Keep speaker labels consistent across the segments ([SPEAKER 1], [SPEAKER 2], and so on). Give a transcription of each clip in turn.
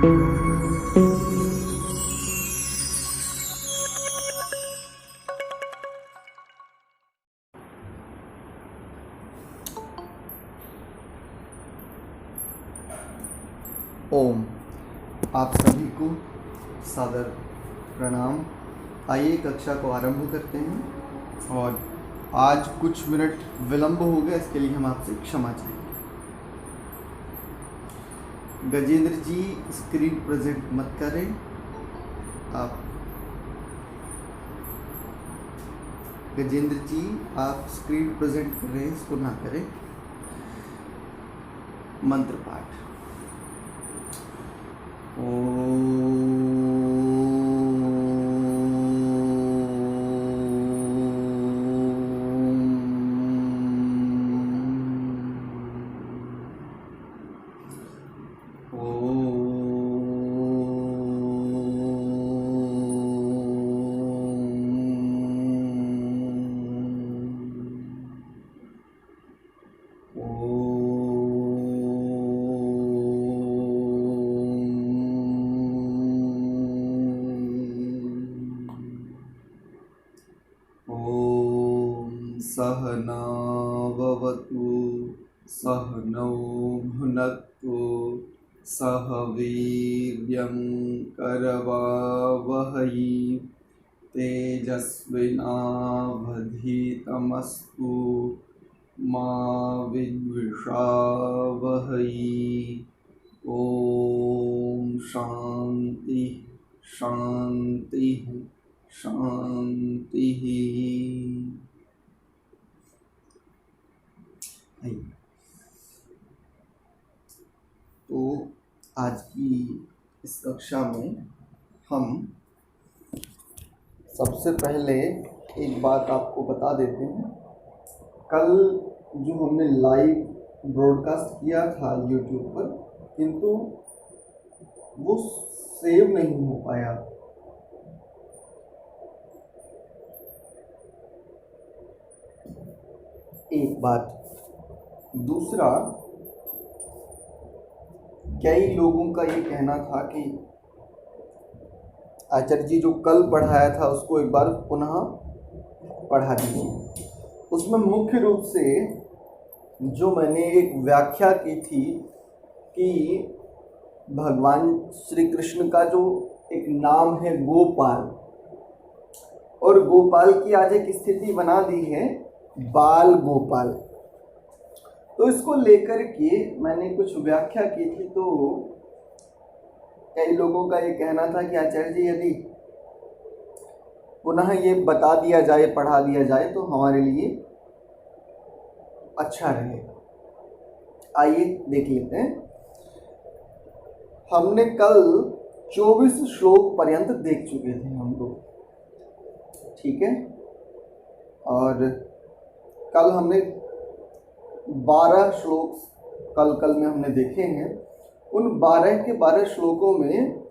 [SPEAKER 1] ओम। आप सभी को सादर प्रणाम। आइए कक्षा को आरंभ करते हैं और आज कुछ मिनट विलंब हो गया, इसके लिए हम आपसे क्षमा चाहेंगे। गजेंद्र जी स्क्रीन प्रेजेंट मत करें। आप गजेंद्र जी आप स्क्रीन प्रेजेंट कर रहे हैं, इसको ना करें। मंत्र पाठ। सहनाववतु सहनौ भुनक्तु सह वीर्यं करवावहै तेजस्विनावधीतमस्तु मा विद्विषावहै। ओम शांति शांति शांति। तो आज की इस कक्षा में हम सबसे पहले एक बात आपको बता देते हैं। कल जो हमने लाइव ब्रॉडकास्ट किया था यूट्यूब पर, किंतु वो सेव नहीं हो पाया। एक बात। दूसरा, कई लोगों का ये कहना था कि आचार्य जी जो कल पढ़ाया था उसको एक बार पुनः पढ़ा दीजिए। उसमें मुख्य रूप से जो मैंने एक व्याख्या की थी कि भगवान श्री कृष्ण का जो एक नाम है गोपाल, और गोपाल की आज एक स्थिति बना दी है बाल गोपाल। तो इसको लेकर के मैंने कुछ व्याख्या की थी। तो कई लोगों का ये कहना था कि आचार्य जी यदि पुनः ये बता दिया जाए, पढ़ा दिया जाए तो हमारे लिए अच्छा रहेगा। आइए देख लेते हैं। हमने कल 24 श्लोक पर्यंत देख चुके थे हम लोग, ठीक है। और कल हमने 12 श्लोक कल में हमने देखे हैं। उन 12 के 12 श्लोकों में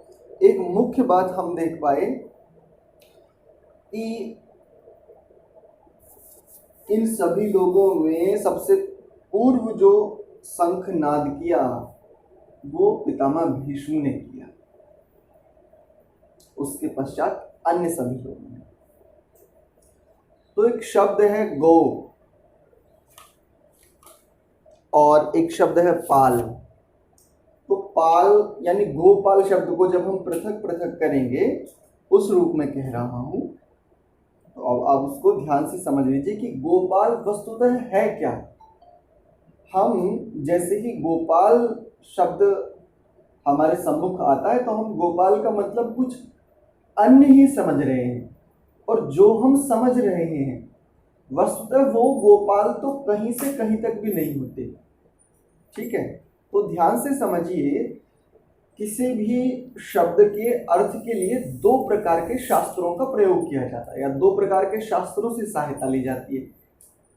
[SPEAKER 1] एक मुख्य बात हम देख पाए कि इन सभी लोगों में सबसे पूर्व जो शंखनाद किया वो पितामह भीष्म ने किया, उसके पश्चात अन्य सभी लोगों ने। तो एक शब्द है गौ और एक शब्द है पाल। तो पाल यानी गोपाल शब्द को जब हम पृथक पृथक करेंगे, उस रूप में कह रहा हूं, तो अब आप उसको ध्यान से समझ लीजिए कि गोपाल वस्तुतः है क्या। हम जैसे ही गोपाल शब्द हमारे सम्मुख आता है तो हम गोपाल का मतलब कुछ अन्य ही समझ रहे हैं, और जो हम समझ रहे हैं वस्तुतः वो गोपाल तो कहीं से कहीं तक भी नहीं होते, ठीक है। तो ध्यान से समझिए, किसी भी शब्द के अर्थ के लिए दो प्रकार के शास्त्रों का प्रयोग किया जाता है, या दो प्रकार के शास्त्रों से सहायता ली जाती है।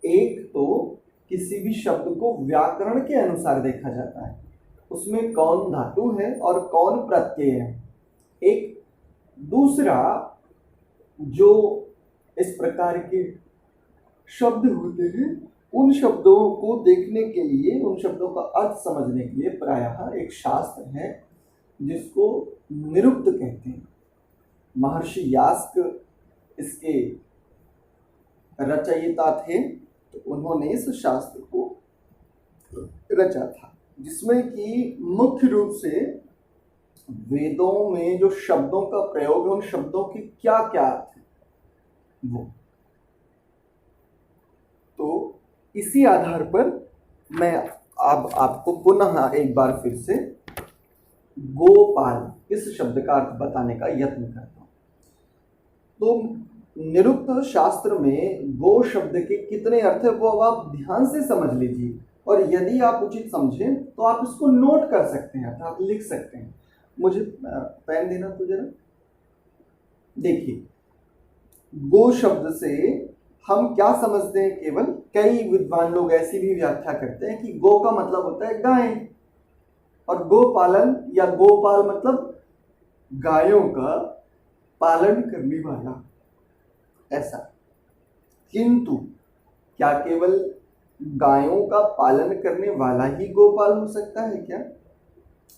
[SPEAKER 1] एक तो किसी भी शब्द को व्याकरण के अनुसार देखा जाता है, उसमें कौन धातु है और कौन प्रत्यय है। एक दूसरा, जो इस प्रकार के शब्द होते हैं, उन शब्दों को देखने के लिए, उन शब्दों का अर्थ समझने के लिए प्रायः एक शास्त्र है जिसको निरुक्त कहते हैं। महर्षि यास्क इसके रचयिता थे, तो उन्होंने इस शास्त्र को रचा था, जिसमें कि मुख्य रूप से वेदों में जो शब्दों का प्रयोग है उन शब्दों के क्या क्या अर्थ है वो। तो इसी आधार पर मैं अब आपको पुनः एक बार फिर से गोपाल इस शब्द का अर्थ बताने का यत्न करता हूं। तो निरुक्त शास्त्र में गो शब्द के कितने अर्थ है वो अब आप ध्यान से समझ लीजिए, और यदि आप उचित समझें तो आप इसको नोट कर सकते हैं, अर्थात लिख सकते हैं। मुझे पेन देना तो जरा। देखिए, गो शब्द से हम क्या समझते हैं, केवल कई विद्वान लोग ऐसी भी व्याख्या करते हैं कि गो का मतलब होता है गाय, और गोपालन या गोपाल मतलब गायों का पालन करने वाला, ऐसा। किंतु क्या केवल गायों का पालन करने वाला ही गोपाल हो सकता है क्या?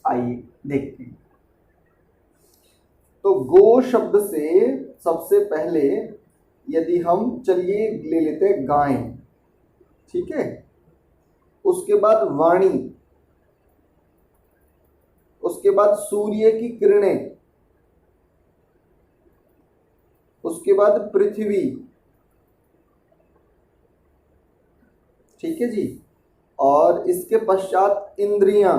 [SPEAKER 1] आइए देखते हैं। तो गो शब्द से सबसे पहले यदि हम चलिए ले लेते हैं गाय, ठीक है, उसके बाद वाणी, उसके बाद सूर्य की किरणें, उसके बाद पृथ्वी, ठीक है जी, और इसके पश्चात इंद्रियां।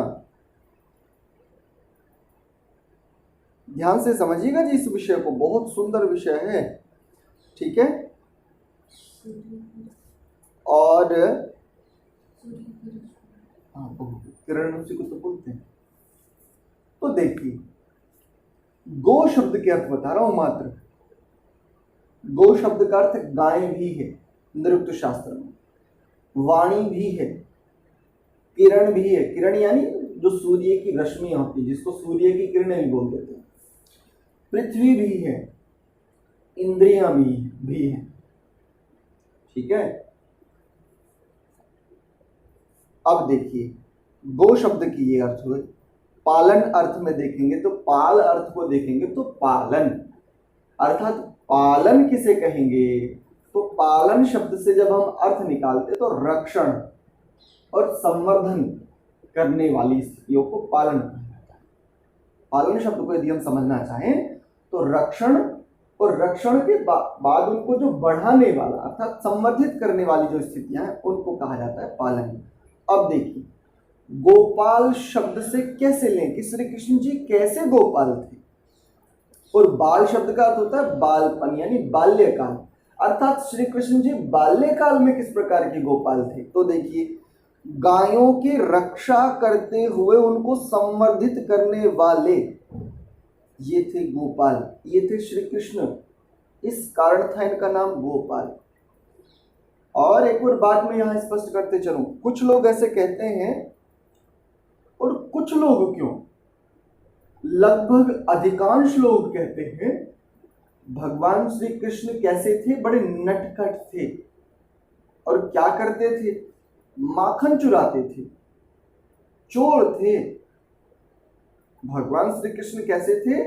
[SPEAKER 1] ध्यान से समझिएगा जी इस विषय को, बहुत सुंदर विषय है, ठीक है। और किरण उसी को तो बोलते हैं। तो देखिए, गो शब्द के अर्थ बता रहा हूं मात्र। गो शब्द का अर्थ गाय भी है निरुक्त शास्त्र में, वाणी भी है, किरण भी है, किरण यानी जो सूर्य की रश्मि होती है जिसको सूर्य की किरणें भी बोल देते हैं, पृथ्वी भी है, इंद्रियां भी है, ठीक है। अब देखिए, गो शब्द की ये अर्थ हुए। पालन अर्थ में देखेंगे तो पाल अर्थ को देखेंगे तो पालन, अर्थात पालन किसे कहेंगे, तो पालन शब्द से जब हम अर्थ निकालते तो रक्षण और संवर्धन करने वाली स्थितियों को पालन कहा जाता है। पालन शब्द को यदि हम समझना चाहें तो रक्षण, और रक्षण के बाद उनको जो बढ़ाने वाला अर्थात संवर्धित करने वाली जो स्थितियां हैं उनको कहा जाता है पालन। अब देखिए, गोपाल शब्द से कैसे लें कि श्री कृष्ण जी कैसे गोपाल थे, और बाल शब्द का अर्थ होता है बालपन यानी बाल्यकाल, अर्थात श्री कृष्ण जी बाल्यकाल में किस प्रकार के गोपाल थे। तो देखिए, गायों की रक्षा करते हुए उनको संवर्धित करने वाले ये थे गोपाल, ये थे श्री कृष्ण, इस कारण था इनका नाम गोपाल। और एक और बात मैं यहां स्पष्ट करते चलूं, कुछ लोग ऐसे कहते हैं, और कुछ लोग क्यों, लगभग अधिकांश लोग कहते हैं भगवान श्री कृष्ण कैसे थे, बड़े नटखट थे, और क्या करते थे, माखन चुराते थे, चोर थे। भगवान श्री कृष्ण कैसे थे,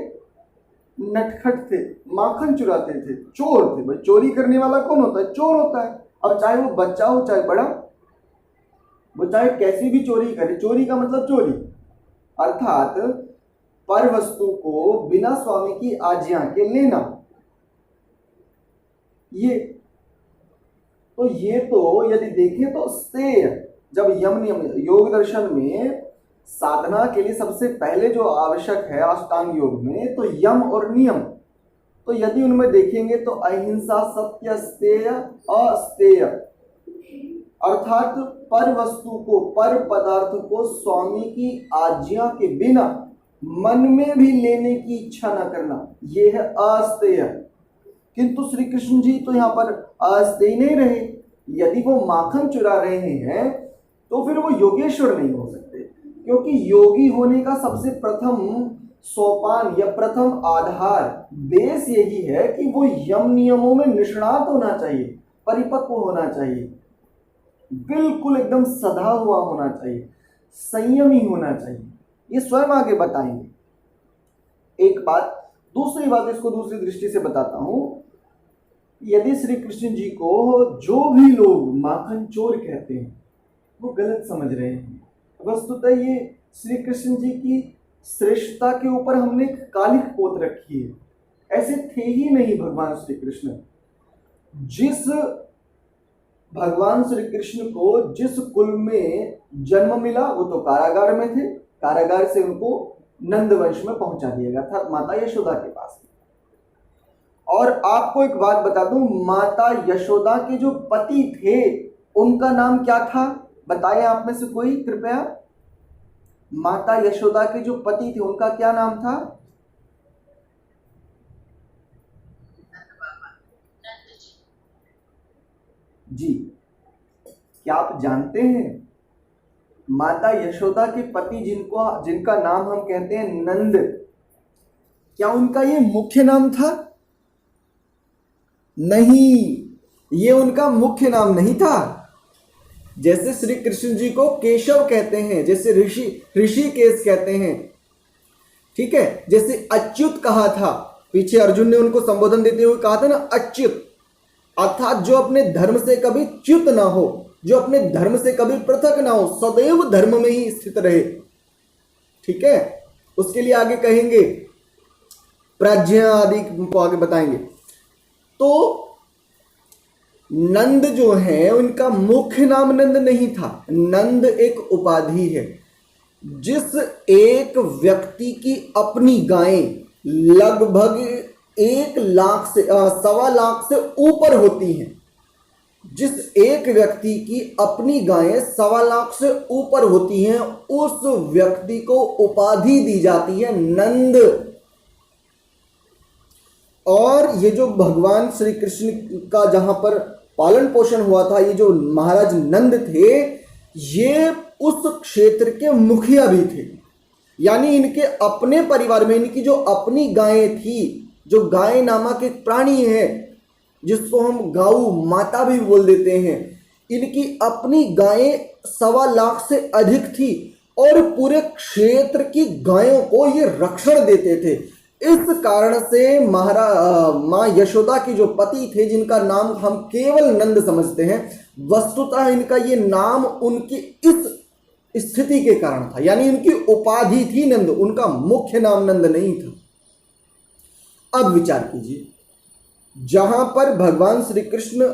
[SPEAKER 1] नटखट थे, माखन चुराते थे, चोर थे। भाई चोरी करने वाला कौन होता है, चोर होता है। अब चाहे वो बच्चा हो चाहे बड़ा, वो चाहे कैसी भी चोरी करे, चोरी का मतलब चोरी, अर्थात पर वस्तु को बिना स्वामी की आज्ञा के लेना। ये तो यदि देखें तो स्तेय, जब यम नियम योग दर्शन में साधना के लिए सबसे पहले जो आवश्यक है अष्टांग योग में, तो यम और नियम, तो यदि उनमें देखेंगे तो अहिंसा, सत्य, स्तेय, अस्तेय, अर्थात पर वस्तु को, पर पदार्थ को स्वामी की आज्ञा के बिना मन में भी लेने की इच्छा न करना, यह है अस्तेय। किंतु श्री कृष्ण जी तो यहाँ पर अस्तेय नहीं रहे। यदि वो माखन चुरा रहे हैं तो फिर वो योगेश्वर नहीं हो सकते, क्योंकि योगी होने का सबसे प्रथम सोपान या प्रथम आधार बेस यही है कि वो यम नियमों में निष्णात होना चाहिए, परिपक्व होना चाहिए, बिल्कुल एकदम सधा हुआ होना चाहिए, संयमी होना चाहिए। ये स्वयं आगे बताएंगे। एक बात। दूसरी बात, इसको दूसरी दृष्टि से बताता हूं। यदि श्री कृष्ण जी को जो भी लोग माखन चोर कहते हैं वो गलत समझ रहे हैं। वस्तुतः ये श्री कृष्ण जी की श्रेष्ठता के ऊपर हमने एक कालिख पोत रखी है। ऐसे थे ही नहीं भगवान श्री कृष्ण। जिस भगवान श्री कृष्ण को जिस कुल में जन्म मिला वो तो कारागार में थे। कारागार से उनको नंद वंश में पहुंचा दिया गया था, माता यशोदा के पास। और आपको एक बात बता दूं, माता यशोदा के जो पति थे उनका नाम क्या था? बताएं आप में से कोई कृपया। माता यशोदा के जो पति थे उनका क्या नाम था? जी, क्या आप जानते हैं माता यशोदा के पति जिनका नाम हम कहते हैं नंद, क्या उनका ये मुख्य नाम था? नहीं, ये उनका मुख्य नाम नहीं था। जैसे श्री कृष्ण जी को केशव कहते हैं, जैसे ऋषिकेश कहते हैं, ठीक है, जैसे अच्युत कहा था, पीछे अर्जुन ने उनको संबोधन देते हुए कहा था ना अच्युत, अर्थात जो अपने धर्म से कभी च्युत ना हो, जो अपने धर्म से कभी पृथक ना हो, सदैव धर्म में ही स्थित रहे। ठीक है, उसके लिए आगे कहेंगे, प्राज्ञा आदि को आगे बताएंगे। तो नंद जो है उनका मुख्य नाम नंद नहीं था। नंद एक उपाधि है। जिस एक व्यक्ति की अपनी गायें लगभग 1 लाख से 1.25 लाख से ऊपर होती हैं, जिस एक व्यक्ति की अपनी गायें 1.25 लाख से ऊपर होती हैं, उस व्यक्ति को उपाधि दी जाती है नंद। और ये जो भगवान श्री कृष्ण का जहां पर पालन पोषण हुआ था, ये जो महाराज नंद थे, ये उस क्षेत्र के मुखिया भी थे। यानी इनके अपने परिवार में इनकी जो अपनी गायें थी, जो गाय नामक एक प्राणी है जिसको हम गौ माता भी बोल देते हैं, इनकी अपनी गायें 1.25 लाख से अधिक थी और पूरे क्षेत्र की गायों को ये रक्षण देते थे। इस कारण से माँ यशोदा की जो पति थे, जिनका नाम हम केवल नंद समझते हैं, वस्तुतः इनका ये नाम उनकी इस स्थिति के कारण था। यानी इनकी उपाधि थी नंद, उनका मुख्य नाम नंद नहीं था। अब विचार कीजिए, जहां पर भगवान श्री कृष्ण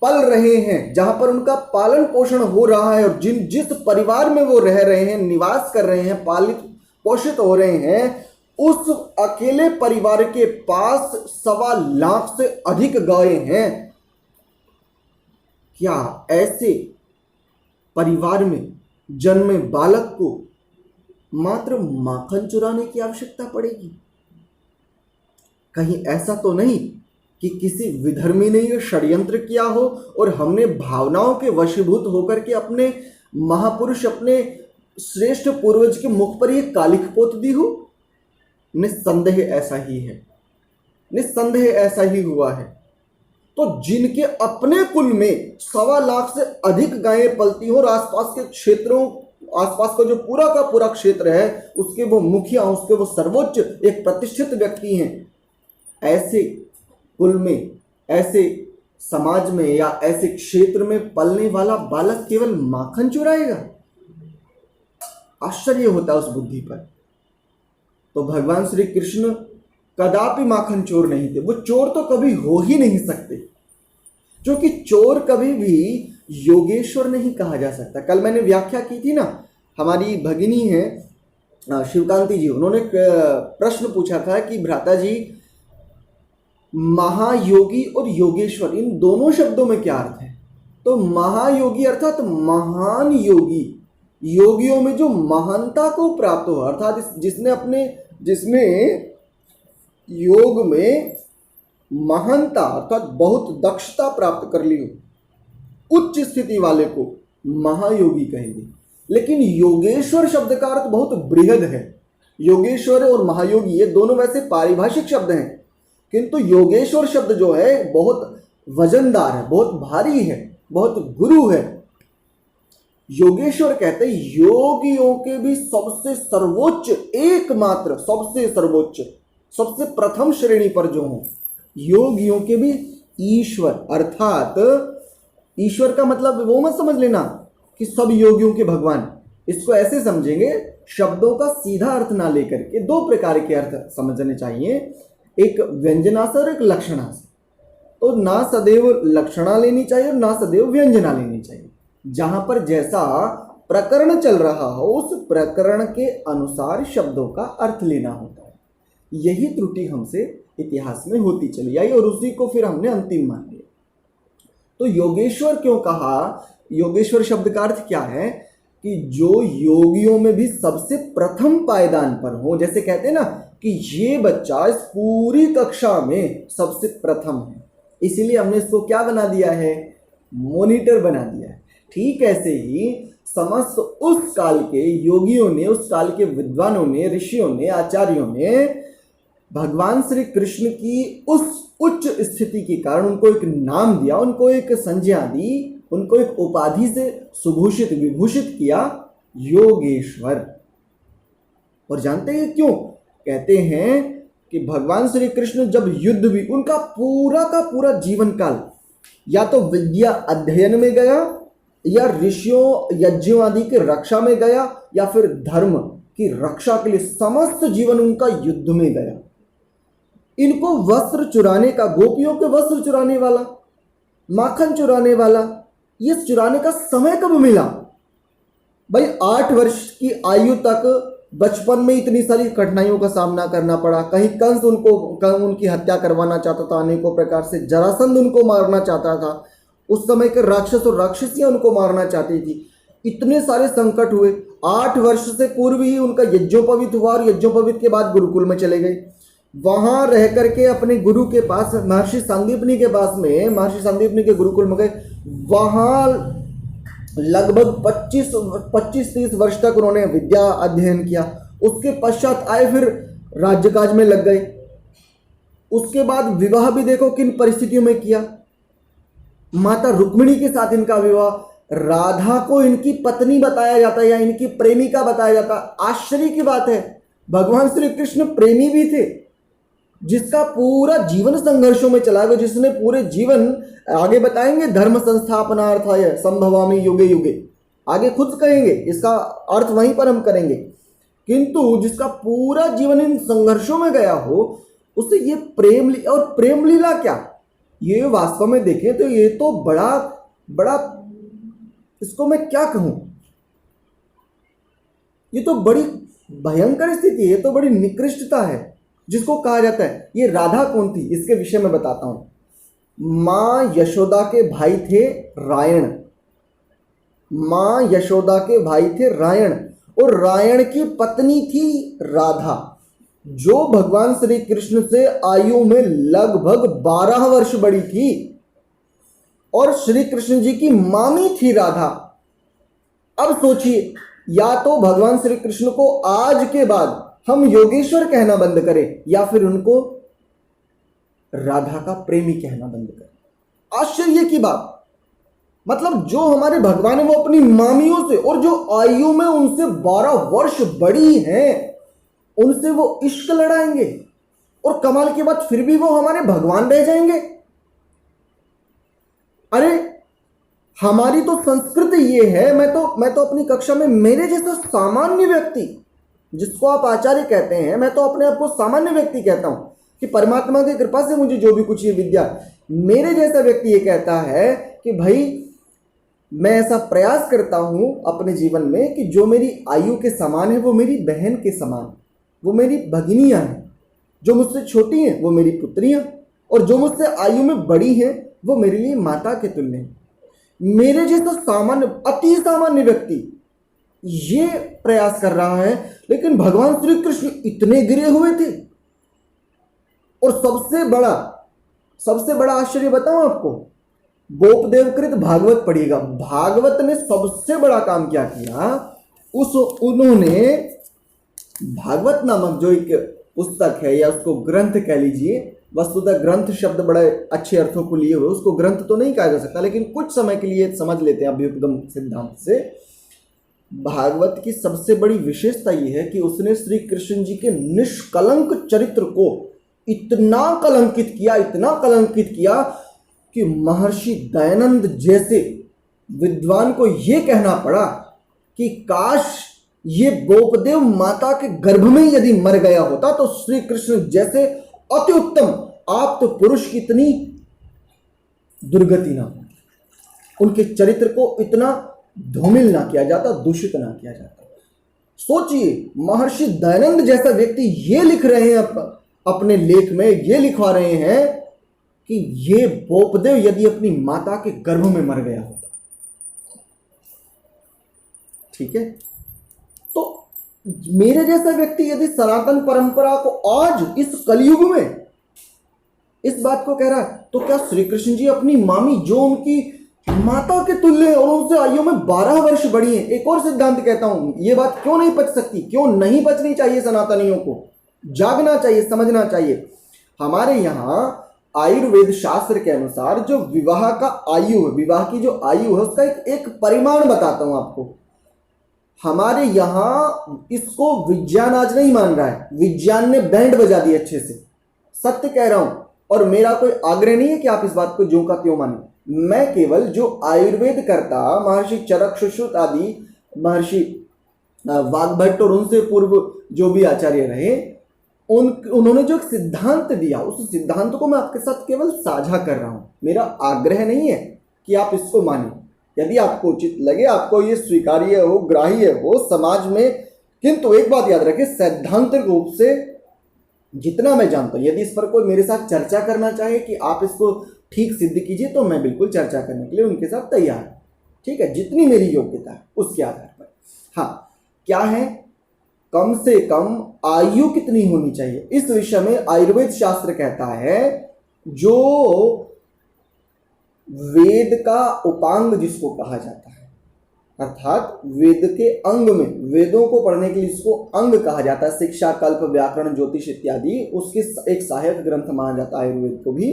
[SPEAKER 1] पल रहे हैं, जहां पर उनका पालन पोषण हो रहा है और जिस परिवार में वो रह रहे हैं, निवास कर रहे हैं, पालित पोषित हो रहे हैं, उस अकेले परिवार के पास 1.25 लाख से अधिक गायें हैं। क्या ऐसे परिवार में जन्मे बालक को मात्र माखन चुराने की आवश्यकता पड़ेगी? कहीं ऐसा तो नहीं कि किसी विधर्मी ने यह षड्यंत्र किया हो और हमने भावनाओं के वशीभूत होकर के अपने महापुरुष, अपने श्रेष्ठ पूर्वज के मुख पर यह कालिख पोत दी हो? निस्संदेह ऐसा ही है, निस्संदेह ऐसा ही हुआ है। तो जिनके अपने कुल में 1.25 लाख से अधिक गायें पलती हो और आसपास के क्षेत्रों, आसपास का जो पूरा का पूरा क्षेत्र है, उसके वो मुखिया, उसके वो सर्वोच्च एक प्रतिष्ठित व्यक्ति हैं, ऐसे कुल में, ऐसे समाज में या ऐसे क्षेत्र में पलने वाला बालक केवल माखन चुराएगा? आश्चर्य होता है उस बुद्धि पर। तो भगवान श्री कृष्ण कदापि माखन चोर नहीं थे। वो चोर तो कभी हो ही नहीं सकते, क्योंकि चोर कभी भी योगेश्वर नहीं कहा जा सकता। कल मैंने व्याख्या की थी ना, हमारी भगिनी है शिवकांति जी, उन्होंने प्रश्न पूछा था कि भ्राता जी, महायोगी और योगेश्वर, इन दोनों शब्दों में क्या अर्थ है? तो महायोगी अर्थात महान योगी, योगियों में जो महानता को प्राप्त हो, अर्थात जिसमें योग में महानता अर्थात बहुत दक्षता प्राप्त कर ली हो, उच्च स्थिति वाले को महायोगी कहेंगे। लेकिन योगेश्वर शब्द का अर्थ बहुत बृहद है। योगेश्वर और महायोगी ये दोनों वैसे पारिभाषिक शब्द हैं, किंतु योगेश्वर शब्द जो है बहुत वजनदार है, बहुत भारी है, बहुत गुरु है। योगेश्वर कहते हैं योगियों के भी सबसे सर्वोच्च, एकमात्र, सबसे सर्वोच्च, सबसे प्रथम श्रेणी पर जो हो योगियों के भी ईश्वर, अर्थात ईश्वर का मतलब वो मत समझ लेना कि सब योगियों के भगवान, इसको ऐसे समझेंगे, शब्दों का सीधा अर्थ ना लेकर के दो प्रकार के अर्थ समझने चाहिए, एक व्यंजना से और एक लक्षणा से। तो ना सदैव लक्षणा लेनी चाहिए और ना सदैव व्यंजना लेनी चाहिए। जहां पर जैसा प्रकरण चल रहा हो उस प्रकरण के अनुसार शब्दों का अर्थ लेना होता है। यही त्रुटि हमसे इतिहास में होती चली आई और उसी को फिर हमने अंतिम मान लिया। तो योगेश्वर क्यों कहा? योगेश्वर शब्द का अर्थ क्या है कि जो योगियों में भी सबसे प्रथम पायदान पर हो। जैसे कहते हैं ना कि ये बच्चा इस पूरी कक्षा में सबसे प्रथम है, इसीलिए हमने इसको क्या बना दिया है? मॉनिटर बना दिया है। ठीक ऐसे ही समस्त उस काल के योगियों ने, उस काल के विद्वानों ने, ऋषियों ने, आचार्यों ने भगवान श्री कृष्ण की उस उच्च स्थिति के कारण उनको एक नाम दिया, उनको एक संज्ञा दी, उनको एक उपाधि से सुभूषित विभूषित किया, योगेश्वर। और जानते हैं क्यों? कहते हैं कि भगवान श्री कृष्ण जब युद्ध भी, उनका पूरा का पूरा जीवन काल या तो विद्या अध्ययन में गया, या ऋषियों यज्ञों आदि की रक्षा में गया, या फिर धर्म की रक्षा के लिए समस्त जीवन उनका युद्ध में गया। इनको वस्त्र चुराने का, गोपियों के वस्त्र चुराने वाला, माखन चुराने वाला, ये चुराने का समय कब मिला? भाई 8 वर्ष की आयु तक बचपन में इतनी सारी कठिनाइयों का सामना करना पड़ा। कहीं कंस उनकी हत्या करवाना चाहता था, अनेकों प्रकार से जरासंध उनको मारना चाहता था, उस समय के राक्षस और राक्षसियां उनको मारना चाहती थी। इतने सारे संकट हुए। 8 वर्ष से पूर्व ही उनका यज्ञोपवीत हुआ और यज्ञोपवीत के बाद गुरुकुल में चले गए। वहां रह करके अपने गुरु के पास, महर्षि सांदीपनी के पास में, महर्षि सांदीपनी के गुरुकुल में गए। वहां लगभग 25-30 वर्ष तक उन्होंने विद्या अध्ययन किया। उसके पश्चात आए, फिर राज्यकाज में लग गए। उसके बाद विवाह भी देखो किन परिस्थितियों में किया। माता रुक्मिणी के साथ इनका विवाह, राधा को इनकी पत्नी बताया जाता है या इनकी प्रेमिका बताया जाता। आश्चर्य की बात है, भगवान श्री कृष्ण प्रेमी भी थे, जिसका पूरा जीवन संघर्षों में चला गया, जिसने पूरे जीवन, आगे बताएंगे, धर्म संस्थापनार्थाय संभवामि युगे युगे, आगे खुद कहेंगे, इसका अर्थ वहीं पर हम करेंगे। किंतु जिसका पूरा जीवन इन संघर्षों में गया हो, उससे ये प्रेम, और प्रेम लीला क्या, ये वास्तव में देखें तो ये तो बड़ा बड़ा, इसको मैं क्या कहूं, ये तो बड़ी भयंकर स्थिति है, ये तो बड़ी निकृष्टता है जिसको कहा जाता है। ये राधा कौन थी, इसके विषय में बताता हूं। मां यशोदा के भाई थे रायण, मां यशोदा के भाई थे रायण, और रायण की पत्नी थी राधा, जो भगवान श्री कृष्ण से आयु में लगभग 12 वर्ष बड़ी थी, और श्री कृष्ण जी की मामी थी राधा। अब सोचिए, या तो भगवान श्री कृष्ण को आज के बाद हम योगेश्वर कहना बंद करें, या फिर उनको राधा का प्रेमी कहना बंद करें। आश्चर्य की बात, मतलब जो हमारे भगवान है वो अपनी मामियों से, और जो आयु में उनसे 12 वर्ष बड़ी हैं, उनसे वो इश्क लड़ाएंगे, और कमाल की बात फिर भी वो हमारे भगवान रह जाएंगे। अरे हमारी तो संस्कृति ये है, मैं तो अपनी कक्षा में मेरे जैसा सामान्य व्यक्ति, जिसको आप आचार्य कहते हैं, मैं तो अपने आप को सामान्य व्यक्ति कहता हूं कि परमात्मा की कृपा से मुझे जो भी कुछ ये विद्या, मेरे जैसा व्यक्ति ये कहता है कि भाई मैं ऐसा प्रयास करता हूं अपने जीवन में कि जो मेरी आयु के समान है वो मेरी बहन के समान, वो मेरी भगिनियां हैं, जो मुझसे छोटी हैं वो मेरी पुत्रियां, और जो मुझसे आयु में बड़ी हैं वो मेरे लिए माता के तुल्य हैं। मेरे जैसा सामान्य, अति सामान्य व्यक्ति ये प्रयास कर रहा है, लेकिन भगवान श्री कृष्ण इतने गिरे हुए थे। और सबसे बड़ा आश्चर्य बताऊं आपको, गोपदेवकृत भागवत पढ़िएगा। भागवत ने सबसे बड़ा काम क्या किया, उन्होंने भागवत नामक जो एक पुस्तक है, या उसको ग्रंथ कह लीजिए, वस्तुतः ग्रंथ शब्द बड़े अच्छे अर्थों को लिए हुए, उसको ग्रंथ तो नहीं कहा जा सकता, लेकिन कुछ समय के लिए समझ लेते हैं अभ्युपगम सिद्धांत से, भागवत की सबसे बड़ी विशेषता यह है कि उसने श्री कृष्ण जी के निष्कलंक चरित्र को इतना कलंकित किया, इतना कलंकित किया कि महर्षि दयानंद जैसे विद्वान को यह कहना पड़ा कि काश ये गोपदेव माता के गर्भ में यदि मर गया होता तो श्री कृष्ण जैसे अति उत्तम आप तो पुरुष की इतनी दुर्गति ना होती, उनके चरित्र को इतना धूमिल ना किया जाता, दूषित ना किया जाता। सोचिए, महर्षि दयानंद जैसा व्यक्ति ये लिख रहे हैं अपने लेख में, ये लिखवा रहे हैं कि ये गोपदेव यदि अपनी माता के गर्भ में मर गया होता। ठीक है, तो मेरे जैसा व्यक्ति यदि सनातन परंपरा को आज इस कलयुग में इस बात को कह रहा है, तो क्या श्री कृष्ण जी अपनी मामी जो उनकी माता के तुल्य है और उनसे आयु में 12 वर्ष बड़ी है। एक और सिद्धांत कहता हूं, ये बात क्यों नहीं पच सकती, क्यों नहीं पचनी चाहिए सनातनियों को, जागना चाहिए, समझना चाहिए। हमारे यहाँ आयुर्वेद शास्त्र के अनुसार जो विवाह का आयु है, विवाह की जो आयु है, उसका एक परिमाण बताता हूं आपको। हमारे यहाँ इसको विज्ञान आज नहीं मान रहा है, विज्ञान ने बैंड बजा दी अच्छे से, सत्य कह रहा हूं। और मेरा कोई आग्रह नहीं है कि आप इस बात को ज्यों का त्यों माने। मैं केवल जो आयुर्वेद करता महर्षि चरक, सुश्रुत आदि, महर्षि वाग्भट्ट और उनसे पूर्व जो भी आचार्य रहे, उन्होंने जो एक सिद्धांत दिया, उस सिद्धांत को मैं आपके साथ केवल साझा कर रहा हूं। मेरा आग्रह नहीं है कि आप इसको माने। यदि आपको उचित लगे, आपको ये स्वीकार्य हो, ग्राह्य हो समाज में, किंतु एक बात याद रखें, सैद्धांतिक रूप से जितना मैं जानता हूं, यदि इस पर कोई मेरे साथ चर्चा करना चाहे कि आप इसको ठीक सिद्ध कीजिए, तो मैं बिल्कुल चर्चा करने के लिए उनके साथ तैयार हूं। ठीक है, जितनी मेरी योग्यता है उसके आधार पर। हाँ, क्या है, कम से कम आयु कितनी होनी चाहिए, इस विषय में आयुर्वेद शास्त्र कहता है, जो वेद का उपांग जिसको कहा जाता है, अर्थात वेद के अंग में, वेदों को पढ़ने के लिए इसको अंग कहा जाता है, शिक्षा, कल्प, व्याकरण, ज्योतिष इत्यादि, उसके एक सहायक ग्रंथ माना जाता है आयुर्वेद को भी।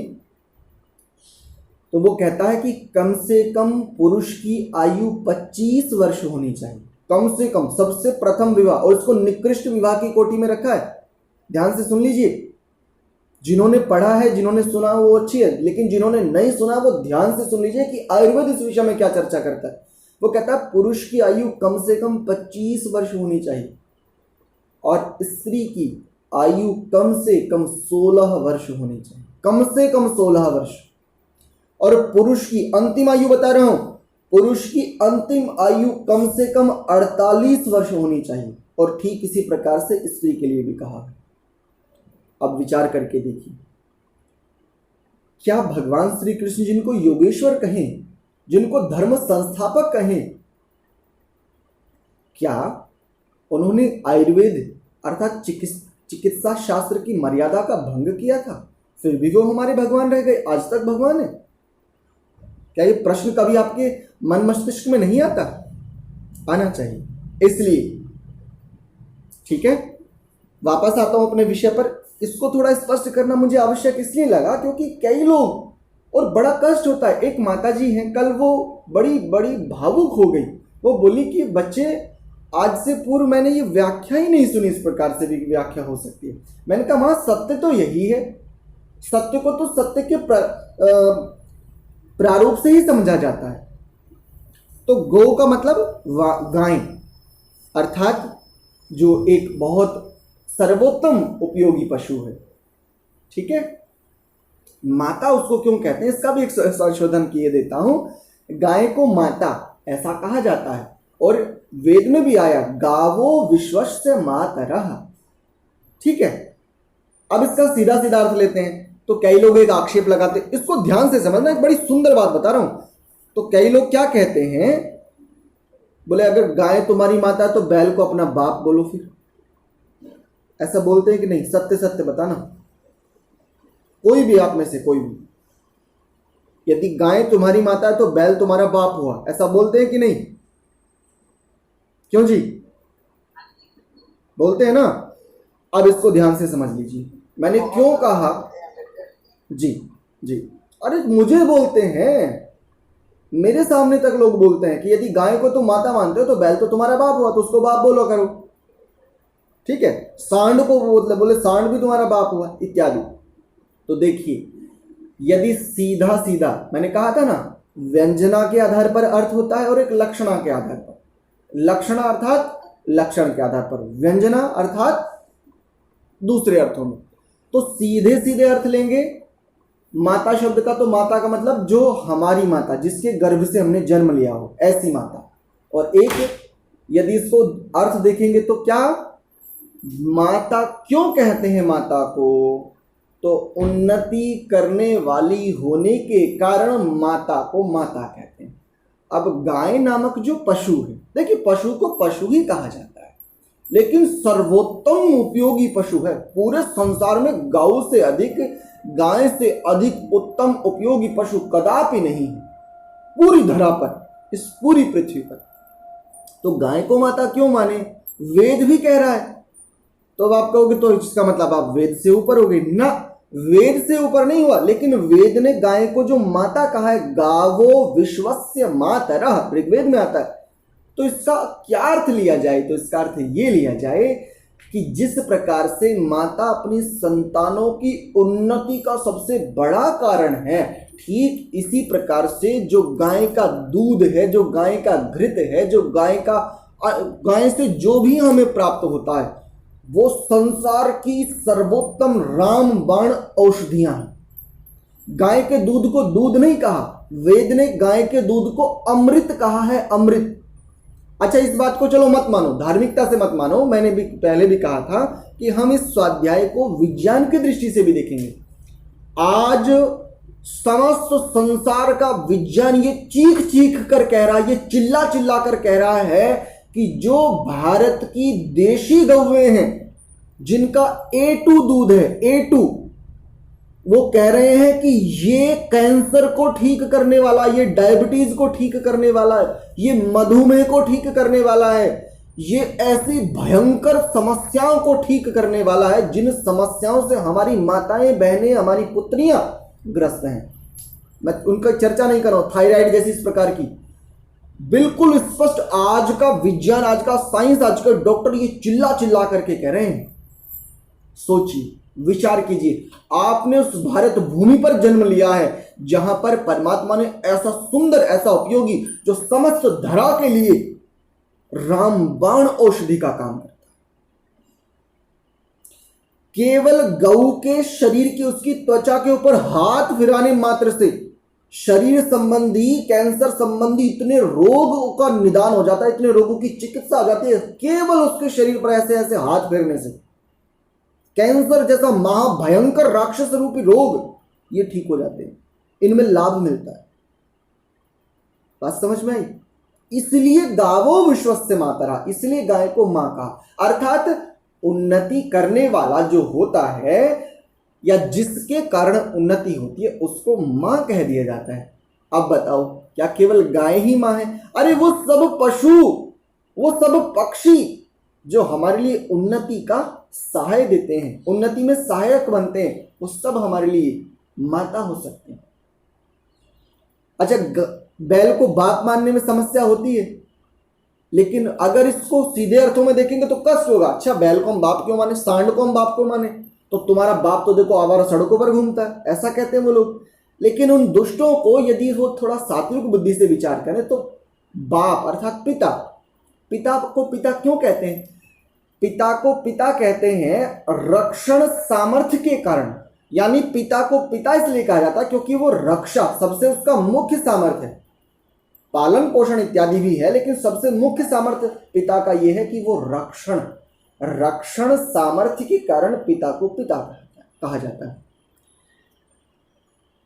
[SPEAKER 1] तो वो कहता है कि कम से कम पुरुष की आयु 25 वर्ष होनी चाहिए, कम से कम, सबसे प्रथम विवाह, और इसको निकृष्ट विवाह की कोटि में रखा है। ध्यान से सुन लीजिए, जिन्होंने पढ़ा है, जिन्होंने सुना वो अच्छी है, लेकिन जिन्होंने नहीं सुना वो ध्यान से सुन लीजिए कि आयुर्वेद इस विषय में क्या चर्चा करता है। वो कहता है पुरुष की आयु कम से कम 25 वर्ष होनी चाहिए और स्त्री की आयु कम से कम 16 वर्ष होनी चाहिए, कम से कम 16 वर्ष। और पुरुष की अंतिम आयु बता रहा हूं, पुरुष की अंतिम आयु कम से कम 48 वर्ष होनी चाहिए, और ठीक इसी प्रकार से स्त्री के लिए भी कहा है। अब विचार करके देखिए, क्या भगवान श्री कृष्ण जिनको योगेश्वर कहें, जिनको धर्म संस्थापक कहें, क्या उन्होंने आयुर्वेद अर्थात चिकित्सा शास्त्र की मर्यादा का भंग किया था? फिर भी वो हमारे भगवान रह गए, आज तक भगवान है। क्या ये प्रश्न कभी आपके मन मस्तिष्क में नहीं आता? आना चाहिए। इसलिए ठीक है, वापस आता हूं अपने विषय पर। इसको थोड़ा स्पष्ट करना मुझे आवश्यक इसलिए लगा क्योंकि कई लोग, और बड़ा कष्ट होता है। एक माताजी हैं, कल वो बड़ी बड़ी भावुक हो गई। वो बोली कि बच्चे, आज से पूर्व मैंने ये व्याख्या ही नहीं सुनी, इस प्रकार से भी व्याख्या हो सकती है। मैंने कहा मां, सत्य तो यही है, सत्य को तो सत्य के प्रारूप से ही समझा जाता है। तो गौ का मतलब गाय, अर्थात जो एक बहुत सर्वोत्तम उपयोगी पशु है। ठीक है, माता उसको क्यों कहते हैं, इसका भी एक संशोधन किए देता हूं। गाय को माता ऐसा कहा जाता है, और वेद में भी आया, गावो विश्वस्य मातरः। ठीक है, अब इसका सीधा सीधा अर्थ लेते हैं। तो कई लोग एक आक्षेप लगाते, इसको ध्यान से समझना, एक बड़ी सुंदर बात बता रहा हूं। तो कई लोग क्या कहते हैं, बोले अगर गाय तुम्हारी माता है तो बैल को अपना बाप बोलो। फिर ऐसा बोलते हैं कि नहीं? सत्य सत्य बताना, कोई भी आप में से कोई भी, यदि गाय तुम्हारी माता है तो बैल तुम्हारा बाप हुआ, ऐसा बोलते हैं कि नहीं? क्यों जी, बोलते हैं ना? अब इसको ध्यान से समझ लीजिए, मैंने क्यों कहा। जी जी, अरे मुझे बोलते हैं, मेरे सामने तक लोग बोलते हैं कि यदि गाय को तुम माता मानते हो तो बैल तो तुम्हारा बाप हुआ, तो उसको बाप बोलो करो। ठीक है, सांड को बोले सांड भी तुम्हारा बाप हुआ इत्यादि। तो देखिए, यदि सीधा सीधा मैंने कहा था ना, व्यंजना के आधार पर अर्थ होता है और एक लक्षणा के आधार पर। लक्षणा अर्थात लक्षण के आधार पर, व्यंजना अर्थात दूसरे अर्थों में। तो सीधे सीधे अर्थ लेंगे माता शब्द का, तो माता का मतलब जो हमारी माता, जिसके गर्भ से हमने जन्म लिया हो, ऐसी माता। और एक यदि इसको अर्थ देखेंगे तो क्या, माता क्यों कहते हैं माता को, तो उन्नति करने वाली होने के कारण माता को माता कहते हैं। अब गाय नामक जो पशु है, देखिए पशु को पशु ही कहा जाता है, लेकिन सर्वोत्तम उपयोगी पशु है। पूरे संसार में गौ से अधिक, गाय से अधिक उत्तम उपयोगी पशु कदापि नहीं है पूरी धरा पर, इस पूरी पृथ्वी पर। तो गाय को माता क्यों माने, वेद भी कह रहा है। तो अब आप कहोगे तो इसका मतलब आप वेद से ऊपर हो गए ना, वेद से ऊपर नहीं हुआ, लेकिन वेद ने गाय को जो माता कहा है, गावो विश्वस्य मातरः, ऋग्वेद में आता है। तो इसका क्या अर्थ लिया जाए, तो इसका अर्थ ये लिया जाए कि जिस प्रकार से माता अपनी संतानों की उन्नति का सबसे बड़ा कारण है, ठीक इसी प्रकार से जो गाय का दूध है, जो गाय का घृत है, जो गाय से जो भी हमें प्राप्त होता है, वो संसार की सर्वोत्तम रामबाण औषधियां हैं। गाय के दूध को दूध नहीं कहा, वेद ने गाय के दूध को अमृत कहा है, अमृत। अच्छा, इस बात को चलो मत मानो, धार्मिकता से मत मानो, मैंने भी पहले भी कहा था कि हम इस स्वाध्याय को विज्ञान की दृष्टि से भी देखेंगे। आज समस्त संसार का विज्ञान ये चीख चीख कर कह रहा है, ये चिल्ला चिल्ला कर कह रहा है कि जो भारत की देशी गौएं हैं, जिनका A2 दूध है, A2, वो कह रहे हैं कि ये कैंसर को ठीक करने वाला, ये डायबिटीज को ठीक करने वाला है, ये मधुमेह को ठीक करने वाला है, ये ऐसी भयंकर समस्याओं को ठीक करने वाला है जिन समस्याओं से हमारी माताएं, बहनें, हमारी पुत्रियां ग्रस्त हैं। मैं उनका चर्चा नहीं कर रहा हूं, थायराइड जैसी इस प्रकार की। बिल्कुल स्पष्ट आज का विज्ञान, आज का साइंस, आज का डॉक्टर ये चिल्ला चिल्ला करके कह रहे हैं। सोचिए, विचार कीजिए, आपने उस भारत भूमि पर जन्म लिया है जहां पर परमात्मा ने ऐसा सुंदर, ऐसा उपयोगी, जो समस्त धरा के लिए रामबाण औषधि का काम करता है। केवल गौ के शरीर की, उसकी त्वचा के ऊपर हाथ फिराने मात्र से शरीर संबंधी, कैंसर संबंधी इतने रोगों का निदान हो जाता है, इतने रोगों की चिकित्सा हो जाती है केवल उसके शरीर पर ऐसे ऐसे हाथ फेरने से। कैंसर जैसा महाभयंकर राक्षस रूपी रोग ये ठीक हो जाते हैं, इनमें लाभ मिलता है। बात समझ में आई? इसलिए गावो विश्वस्य मातरः, इसलिए गाय को मां कहा। अर्थात उन्नति करने वाला जो होता है या जिसके कारण उन्नति होती है, उसको मां कह दिया जाता है। अब बताओ, क्या केवल गाय ही मां है? अरे वो सब पशु, वो सब पक्षी जो हमारे लिए उन्नति का सहाय देते हैं, उन्नति में सहायक बनते हैं, वो सब हमारे लिए माता हो सकते हैं। अच्छा, बैल को बाप मानने में समस्या होती है, लेकिन अगर इसको सीधे अर्थों में देखेंगे तो कष्ट होगा। अच्छा, बैल को हम बाप क्यों माने, सांड को हम बाप क्यों माने? तो तुम्हारा बाप तो देखो आवारा सड़कों पर घूमता है, ऐसा कहते हैं वो लोग। लेकिन उन दुष्टों को यदि वो थोड़ा सात्विक बुद्धि से विचार करें तो बाप अर्थात पिता, पिता को पिता क्यों कहते हैं? पिता को पिता कहते हैं रक्षण सामर्थ्य के कारण। यानी पिता को पिता इसलिए कहा जाता है क्योंकि वो रक्षा सबसे उसका मुख्य सामर्थ्य है। पालन पोषण इत्यादि भी है, लेकिन सबसे मुख्य सामर्थ्य पिता का यह है कि वो रक्षण सामर्थ्य के कारण पिता को पिता कहा जाता है।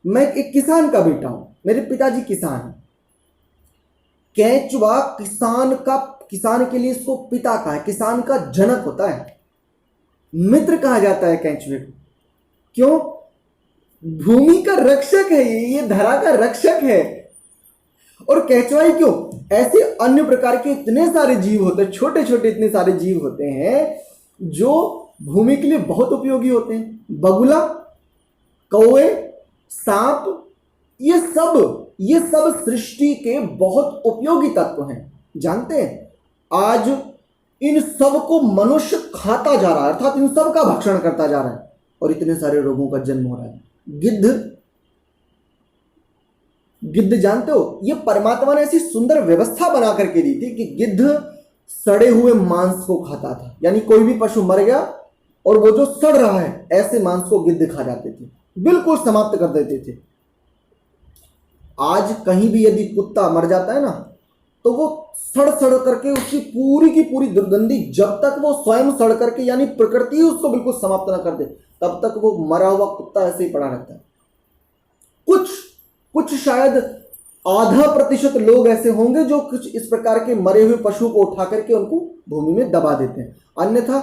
[SPEAKER 1] मैं एक किसान का बेटा हूं, मेरे पिताजी किसान हैं। केंचुआ किसान के लिए इसको पिता कहा है, किसान का जनक होता है, मित्र कहा जाता है केंचुए को। क्यों? भूमि का रक्षक है, ये धरा का रक्षक है। और केंचुआ ही क्यों, ऐसे अन्य प्रकार के इतने सारे जीव होते हैं, छोटे छोटे इतने सारे जीव होते हैं जो भूमि के लिए बहुत उपयोगी होते हैं। बगुला, कौवे, सांप, ये सब ये सब सृष्टि के बहुत उपयोगी तत्व हैं। जानते हैं आज इन सब को मनुष्य खाता जा रहा है, अर्थात इन सब का भक्षण करता जा रहा है और इतने सारे रोगों का जन्म हो रहा है। गिद्ध जानते हो, ये परमात्मा ने ऐसी सुंदर व्यवस्था बना करके दी थी कि गिद्ध सड़े हुए मांस को खाता था। यानी कोई भी पशु मर गया और वो जो सड़ रहा है ऐसे मांस को गिद्ध खा जाते थे, बिल्कुल समाप्त कर देते थे। आज कहीं भी यदि कुत्ता मर जाता है ना तो वो सड़ सड़ करके उसकी पूरी की पूरी दुर्गंधी, जब तक वो स्वयं सड़ करके यानी प्रकृति उसको बिल्कुल समाप्त ना कर दे तब तक वो मरा हुआ कुत्ता ऐसे ही पड़ा रहता है। कुछ शायद 0.5% लोग ऐसे होंगे जो कुछ इस प्रकार के मरे हुए पशु को उठा करके उनको भूमि में दबा देते हैं, अन्यथा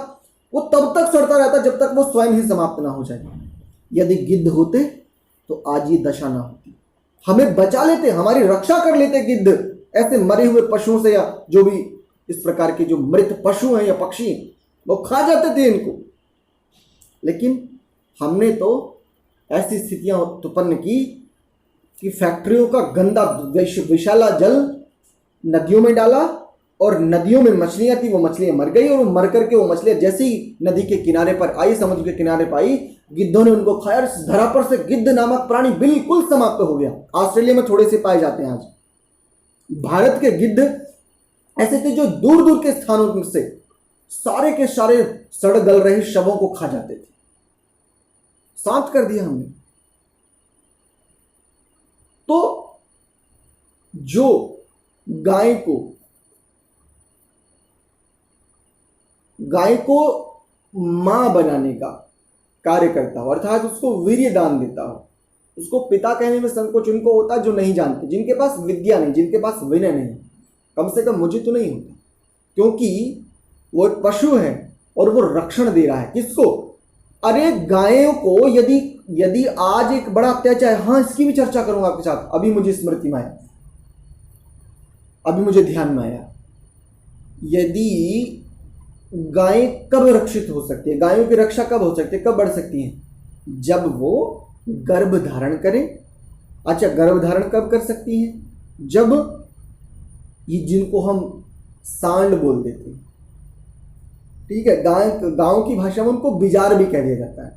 [SPEAKER 1] वो तब तक सड़ता रहता जब तक वो स्वयं ही समाप्त ना हो जाए। यदि गिद्ध होते तो आज ये दशा ना होती, हमें बचा लेते, हमारी रक्षा कर लेते गिद्ध ऐसे मरे हुए पशुओं से, या जो भी इस प्रकार के जो मृत पशु हैं या पक्षी हैं वो खा जाते थे इनको। लेकिन हमने तो ऐसी स्थितियां उत्पन्न की कि फैक्ट्रियों का गंदा विषैला जल नदियों में डाला और नदियों में मछलियां थी, वो मछलियां मर गई और मर करके वो मछलियां जैसे ही नदी के किनारे पर आई, समुद्र के किनारे पर आई, गिद्धों ने उनको खाया और इस धरा पर से गिद्ध नामक प्राणी बिल्कुल समाप्त हो गया। ऑस्ट्रेलिया में थोड़े से पाए जाते हैं। आज भारत के गिद्ध ऐसे थे जो दूर दूर के स्थानों से सारे के सारे सड़ गल रहे शवों को खा जाते थे। शांत कर दिया हमने। तो जो गाय को मां बनाने का कार्य करता हो, अर्थात उसको वीर्य दान देता हो, उसको पिता कहने में संकोच उनको होता है जो नहीं जानते, जिनके पास विद्या नहीं, जिनके पास विनय नहीं। कम से कम मुझे तो नहीं होता, क्योंकि वो एक पशु है और वो रक्षण दे रहा है किसको? अरे गायों को यदि आज एक बड़ा अत्याचार, हाँ इसकी भी चर्चा करूंगा आपके साथ, अभी मुझे स्मृति में आया, अभी मुझे ध्यान में आया। यदि गायें कब रक्षित हो सकती है, गायों की रक्षा कब हो सकती है, कब बढ़ सकती है? जब वो गर्भ धारण करें। अच्छा, गर्भ धारण कब कर सकती है? जब ये जिनको हम सांड बोल देते हैं, ठीक है, गांव की भाषा में उनको बिजार भी कह दिया जाता है,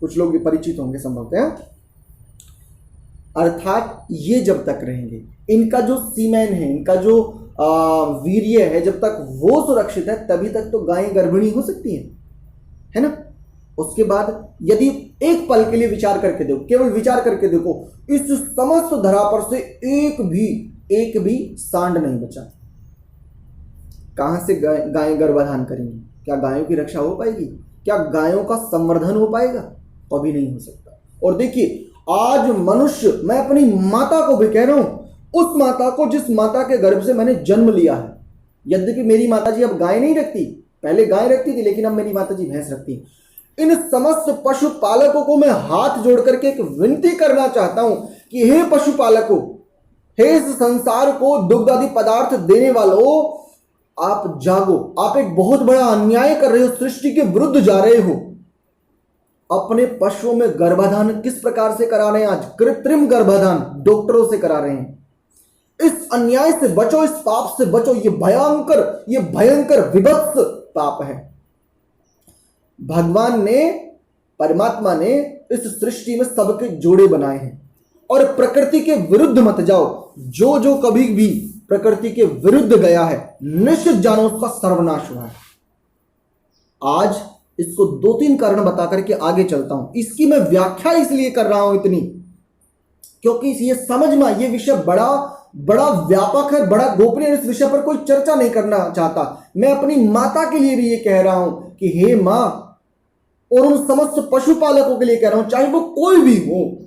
[SPEAKER 1] कुछ लोग भी परिचित होंगे संभवतः। अर्थात ये जब तक रहेंगे, इनका जो सीमेन है, इनका जो वीर्य है, जब तक वो सुरक्षित है तभी तक तो गायें गर्भिणी हो सकती है ना। उसके बाद यदि एक पल के लिए विचार करके देखो, केवल विचार करके देखो, इस समस्त धरा पर से एक भी सांड नहीं बचा। कहां से गायें गर्भाधान करेंगी? क्या गायों की रक्षा हो पाएगी? क्या गायों का संवर्धन हो पाएगा? कभी नहीं हो सकता। और देखिए, आज मनुष्य, मैं अपनी माता को भी कह रहा हूं, उस माता को जिस माता के गर्भ से मैंने जन्म लिया है, यद्यपि मेरी माताजी अब गाय नहीं रखती, पहले गाय रखती थी लेकिन अब मेरी माताजी भैंस रखती है। इन समस्त पशुपालकों को मैं हाथ जोड़ करके एक विनती करना चाहता हूं कि हे पशुपालकों, हे इस संसार को दुग्ध आदि पदार्थ देने वालों, आप जागो। आप एक बहुत बड़ा अन्याय कर रहे हो, सृष्टि के विरुद्ध जा रहे हो। अपने पशुओं में गर्भाधान किस प्रकार से करा रहे हैं? आज कृत्रिम गर्भाधान डॉक्टरों से करा रहे हैं। इस अन्याय से बचो, इस पाप से बचो। ये भयंकर विभत्स पाप है। भगवान ने, परमात्मा ने इस सृष्टि में सबके जोड़े बनाए हैं। और प्रकृति के विरुद्ध मत जाओ। जो कभी भी प्रकृति के विरुद्ध गया है, निश्चित जानो उसका सर्वनाश हुआ है। आज इसको 2-3 कारण बता करके आगे चलता हूं। इसकी मैं व्याख्या इसलिए कर रहा हूं इतनी, क्योंकि ये समझ में, ये विषय बड़ा व्यापक है, बड़ा गोपनीय। इस विषय पर कोई चर्चा नहीं करना चाहता। मैं अपनी माता के लिए भी ये कह रहा हूं कि हे मां, और उन समस्त पशुपालकों के लिए कह रहा हूं, चाहे वो कोई भी हो,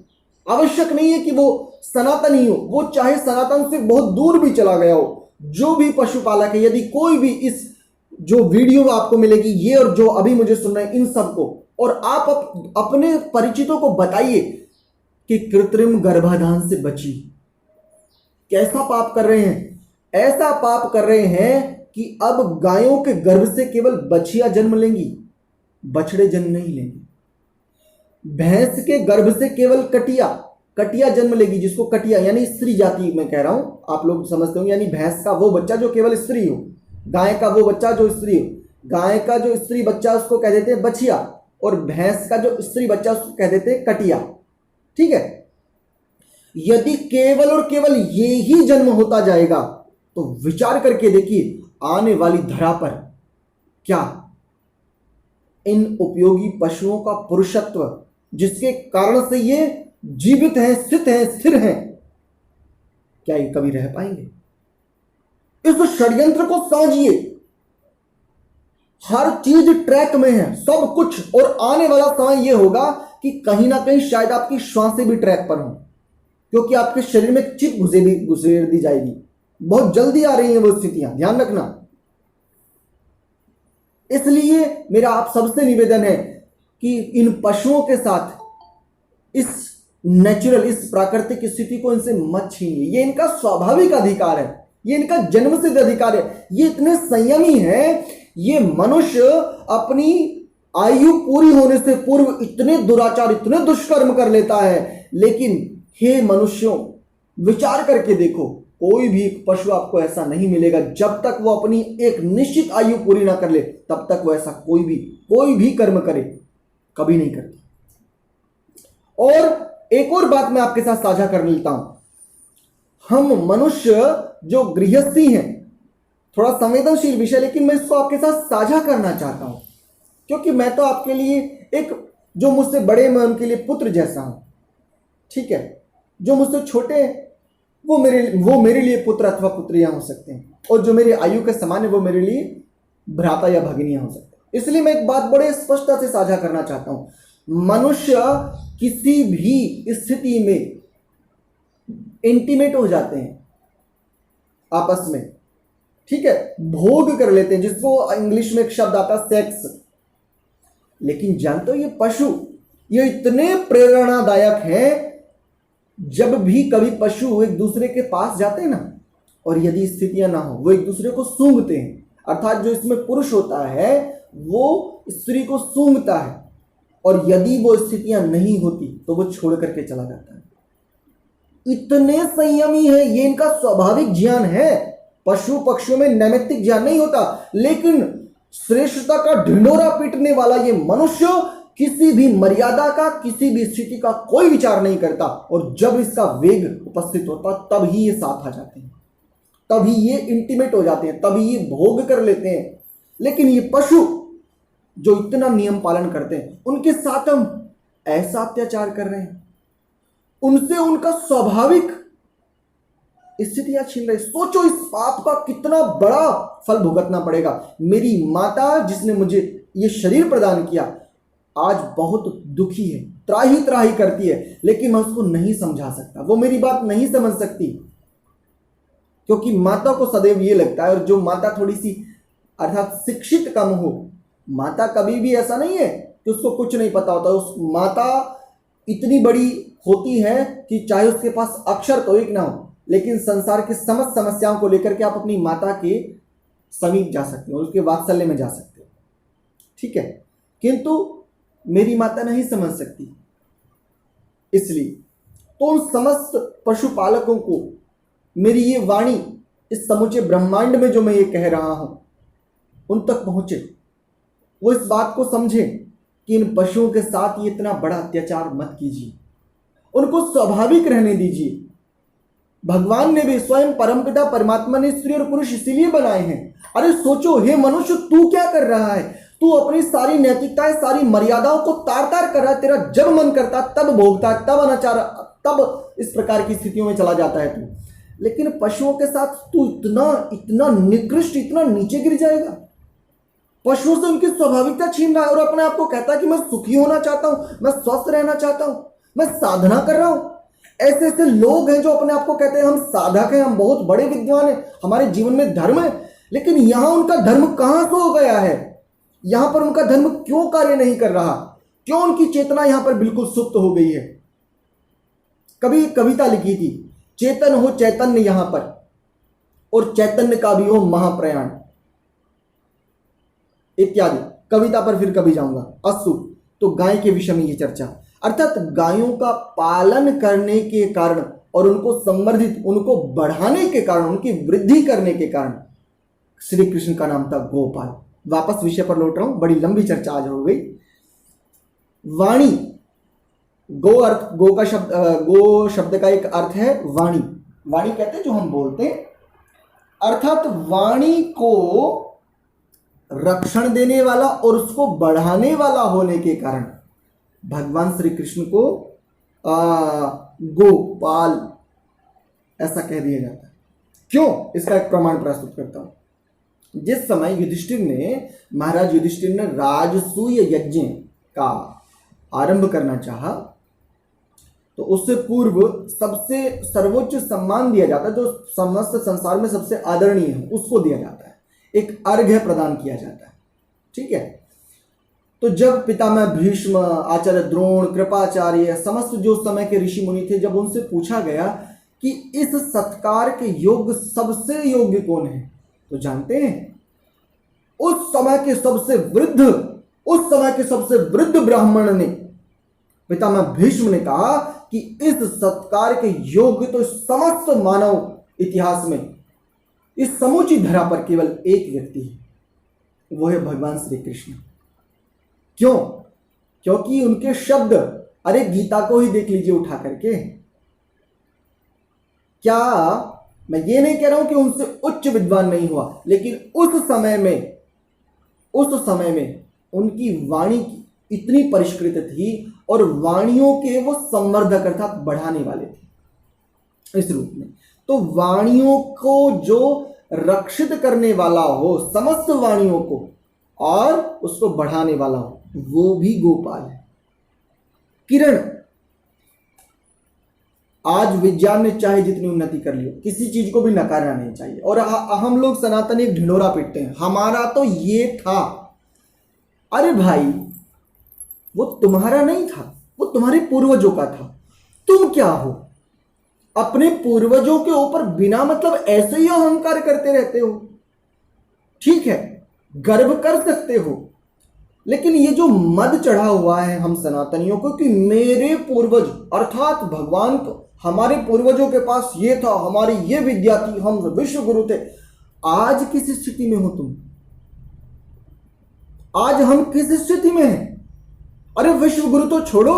[SPEAKER 1] आवश्यक नहीं है कि वो सनातनी हो, वो चाहे सनातन से बहुत दूर भी चला गया हो, जो भी पशुपालक है, यदि कोई भी इस जो वीडियो आपको मिलेगी, ये और जो अभी मुझे सुन रहे हैं, इन सबको, और आप अपने परिचितों को बताइए कि कृत्रिम गर्भाधान से बची। कैसा पाप कर रहे हैं? ऐसा पाप कर रहे हैं कि अब गायों के गर्भ से केवल बछिया जन्म लेंगी, बछड़े जन्म नहीं लेंगे। भैंस के गर्भ से केवल कटिया, कटिया जन्म लेगी, जिसको कटिया यानी स्त्री जाति में कह रहा हूं, आप लोग समझते होंगे, यानी भैंस का वो बच्चा जो केवल स्त्री हो, गाय का वो बच्चा जो स्त्री हो। गाय का जो स्त्री बच्चा उसको कह देते हैं बछिया, और भैंस का जो स्त्री बच्चा उसको कह देते हैं कटिया। ठीक है, यदि केवल और केवल ये ही जन्म होता जाएगा तो विचार करके देखिए आने वाली धरा पर क्या इन उपयोगी पशुओं का पुरुषत्व, जिसके कारण से ये जीवित हैं, स्थित हैं, स्थिर हैं, क्या ये कभी रह पाएंगे? इस षड्यंत्र को समझिए। हर चीज ट्रैक में है, सब कुछ, और आने वाला समय यह होगा कि कहीं ना कहीं शायद आपकी श्वासें भी ट्रैक पर हों, क्योंकि आपके शरीर में एक चिप घुसेड़ दी जाएगी। बहुत जल्दी आ रही हैं वो स्थितियां, ध्यान रखना। इसलिए मेरा आप सबसे निवेदन है कि इन पशुओं के साथ इस नेचुरल, इस प्राकृतिक स्थिति को इनसे मत छीनिए। ये इनका स्वाभाविक अधिकार है, ये इनका जन्मसिद्ध अधिकार है। ये इतने संयमी हैं, ये मनुष्य अपनी आयु पूरी होने से पूर्व इतने दुराचार, इतने दुष्कर्म कर लेता है। लेकिन हे मनुष्यों, विचार करके देखो, कोई भी पशु आपको ऐसा नहीं मिलेगा, जब तक वो अपनी एक निश्चित आयु पूरी ना कर ले, तब तक वो ऐसा कोई भी कर्म करे कभी नहीं करता। और एक और बात मैं आपके साथ साझा कर लेता हूं। हम मनुष्य जो गृहस्थी हैं, थोड़ा संवेदनशील विषय, लेकिन मैं इसको आपके साथ साझा करना चाहता हूं, क्योंकि मैं तो आपके लिए एक, जो मुझसे बड़े मैं उनके लिए पुत्र जैसा हूं, ठीक है। जो मुझसे छोटे वो मेरे लिए पुत्र अथवा पुत्रियां हो सकते हैं, और जो मेरे आयु के समान है वो मेरे लिए भ्राता या भगिनियां हो सकते हैं। इसलिए मैं एक बात बड़े स्पष्टता से साझा करना चाहता हूं। मनुष्य किसी भी स्थिति में इंटीमेट हो जाते हैं आपस में, ठीक है, भोग कर लेते हैं, जिसको इंग्लिश में एक शब्द आता है सेक्स। लेकिन जानते हो ये पशु, ये इतने प्रेरणादायक हैं। जब भी कभी पशु एक दूसरे के पास जाते हैं ना, और यदि स्थितियां ना हो, वो एक दूसरे को सूंघते हैं, अर्थात जो इसमें पुरुष होता है वो स्त्री को सूंघता है, और यदि वो स्थितियां नहीं होती तो वो छोड़ करके चला जाता है। इतने संयमी है, ये इनका स्वाभाविक ज्ञान है। पशु पक्षियों में नैमित्तिक ज्ञान नहीं होता, लेकिन श्रेष्ठता का ढिंढोरा पीटने वाला ये मनुष्य किसी भी मर्यादा का, किसी भी स्थिति का कोई विचार नहीं करता, और जब इसका वेग उपस्थित होता तब ही ये साथ आ जाते हैं, तभी ये इंटीमेट हो जाते हैं, तभी ये भोग कर लेते हैं। लेकिन ये पशु जो इतना नियम पालन करते हैं, उनके साथ हम ऐसा अत्याचार कर रहे हैं, उनसे उनका स्वाभाविक स्थितियां छीन रहे। सोचो इस पाप का कितना बड़ा फल भुगतना पड़ेगा। मेरी माता जिसने मुझे ये शरीर प्रदान किया आज बहुत दुखी है, त्राही त्राही करती है, लेकिन मैं उसको नहीं समझा सकता, वो मेरी बात नहीं समझ सकती, क्योंकि माता को सदैव ये लगता है, और जो माता थोड़ी सी अर्थात शिक्षित कम हो, माता कभी भी ऐसा नहीं है कि उसको कुछ नहीं पता होता। उस माता इतनी बड़ी होती है कि चाहे उसके पास अक्षर तो एक ना हो, लेकिन संसार की समस्त समस्याओं को लेकर के आप अपनी माता के समीप जा सकते हो, उसके वात्सल्य में जा सकते हो, ठीक है। किंतु मेरी माता नहीं समझ सकती, इसलिए तो उन समस्त पशुपालकों को मेरी ये वाणी इस समूचे ब्रह्मांड में जो मैं ये कह रहा हूं उन तक पहुंचे, वो इस बात को समझे कि इन पशुओं के साथ ये इतना बड़ा अत्याचार मत कीजिए, उनको स्वाभाविक रहने दीजिए। भगवान ने भी स्वयं परमपिता परमात्मा ने स्त्री और पुरुष इसीलिए बनाए हैं। अरे सोचो, हे मनुष्य, तू क्या कर रहा है? तू अपनी सारी नैतिकताएं, सारी मर्यादाओं को तार तार कर रहा है। तेरा जब मन करता तब भोगता है, तब अनाचार, तब इस प्रकार की स्थितियों में चला जाता है तू। लेकिन पशुओं के साथ तू इतना निकृष्ट, इतना नीचे गिर जाएगा। पशुओं से उनकी स्वाभाविकता छीन रहा है और अपने आप को कहता है कि मैं सुखी होना चाहता हूं, मैं स्वस्थ रहना चाहता हूं, मैं साधना कर रहा हूं। ऐसे ऐसे लोग हैं जो अपने आप को कहते हैं हम साधक हैं, हम बहुत बड़े विद्वान हैं, हमारे जीवन में धर्म है। लेकिन यहां उनका धर्म कहां से हो गया है? यहां पर उनका धर्म क्यों कार्य नहीं कर रहा? क्यों उनकी चेतना यहां पर बिल्कुल सुप्त हो गई है? कभी कविता लिखी थी, चेतन हो चैतन्य यहां पर, और चैतन्य का भी हो महाप्रयाण इत्यादि। कविता पर फिर कभी जाऊंगा। अस्तु, तो गाय के विषय में ये चर्चा। अर्थात गायों का पालन करने के कारण और उनको संवर्धित, उनको बढ़ाने के कारण, उनकी वृद्धि करने के कारण श्री कृष्ण का नाम था गोपाल। वापस विषय पर लौट रहा हूं, बड़ी लंबी चर्चा आज हो गई। वाणी, गो अर्थ, गो का शब्द, गो शब्द का एक अर्थ है वाणी। वाणी कहते हैं जो हम बोलते हैं, अर्थात वाणी को रक्षण देने वाला और उसको बढ़ाने वाला होने के कारण भगवान श्री कृष्ण को गोपाल ऐसा कह दिया जाता है। क्यों? इसका एक प्रमाण प्रस्तुत करता हूं। जिस समय युधिष्ठिर ने, महाराज युधिष्ठिर ने राजसूय यज्ञ का आरंभ करना चाहा, तो उससे पूर्व सबसे सर्वोच्च सम्मान दिया जाता है, जो समस्त संसार में सबसे आदरणीय है, उसको दिया जाता है, एक अर्घ्य प्रदान किया जाता है। ठीक है। तो जब पितामह भीष्म, आचार्य द्रोण, कृपाचार्य, समस्त जो समय के ऋषि मुनि थे, जब उनसे पूछा गया कि इस सत्कार के योग्य सबसे योग्य कौन है, तो जानते हैं उस समय के सबसे वृद्ध ब्राह्मण ने, पितामह भीष्म ने कहा कि इस सत्कार के योग्य तो समस्त मानव इतिहास में, इस समूची धरा पर केवल एक व्यक्ति है, वो है भगवान श्री कृष्ण। क्यों? क्योंकि उनके शब्द, अरे गीता को ही देख लीजिए उठा करके। क्या मैं ये नहीं कह रहा हूं कि उनसे उच्च विद्वान नहीं हुआ, लेकिन उस समय में उनकी वाणी इतनी परिष्कृत थी और वाणियों के वो संवर्धक अर्थात बढ़ाने वाले थे इस रूप में। तो वाणियों को जो रक्षित करने वाला हो, समस्त वाणियों को, और उसको बढ़ाने वाला हो, वो भी गोपाल है। किरण, आज विज्ञान ने चाहे जितनी उन्नति कर ली, किसी चीज को भी नकारना नहीं चाहिए। और हम लोग सनातन एक ढिंढोरा पीटते हैं, हमारा तो ये था। अरे भाई, वो तुम्हारा नहीं था, वो तुम्हारे पूर्वजों का था। तुम क्या हो? अपने पूर्वजों के ऊपर बिना मतलब ऐसे ही अहंकार करते रहते हो। ठीक है, गर्व कर सकते हो, लेकिन ये जो मद चढ़ा हुआ है हम सनातनियों को कि मेरे पूर्वज अर्थात भगवान को, हमारे पूर्वजों के पास ये था, हमारी ये विद्या थी, हम विश्व गुरु थे। आज किस स्थिति में हो तुम? आज हम किस स्थिति में हैं? अरे विश्व गुरु तो छोड़ो,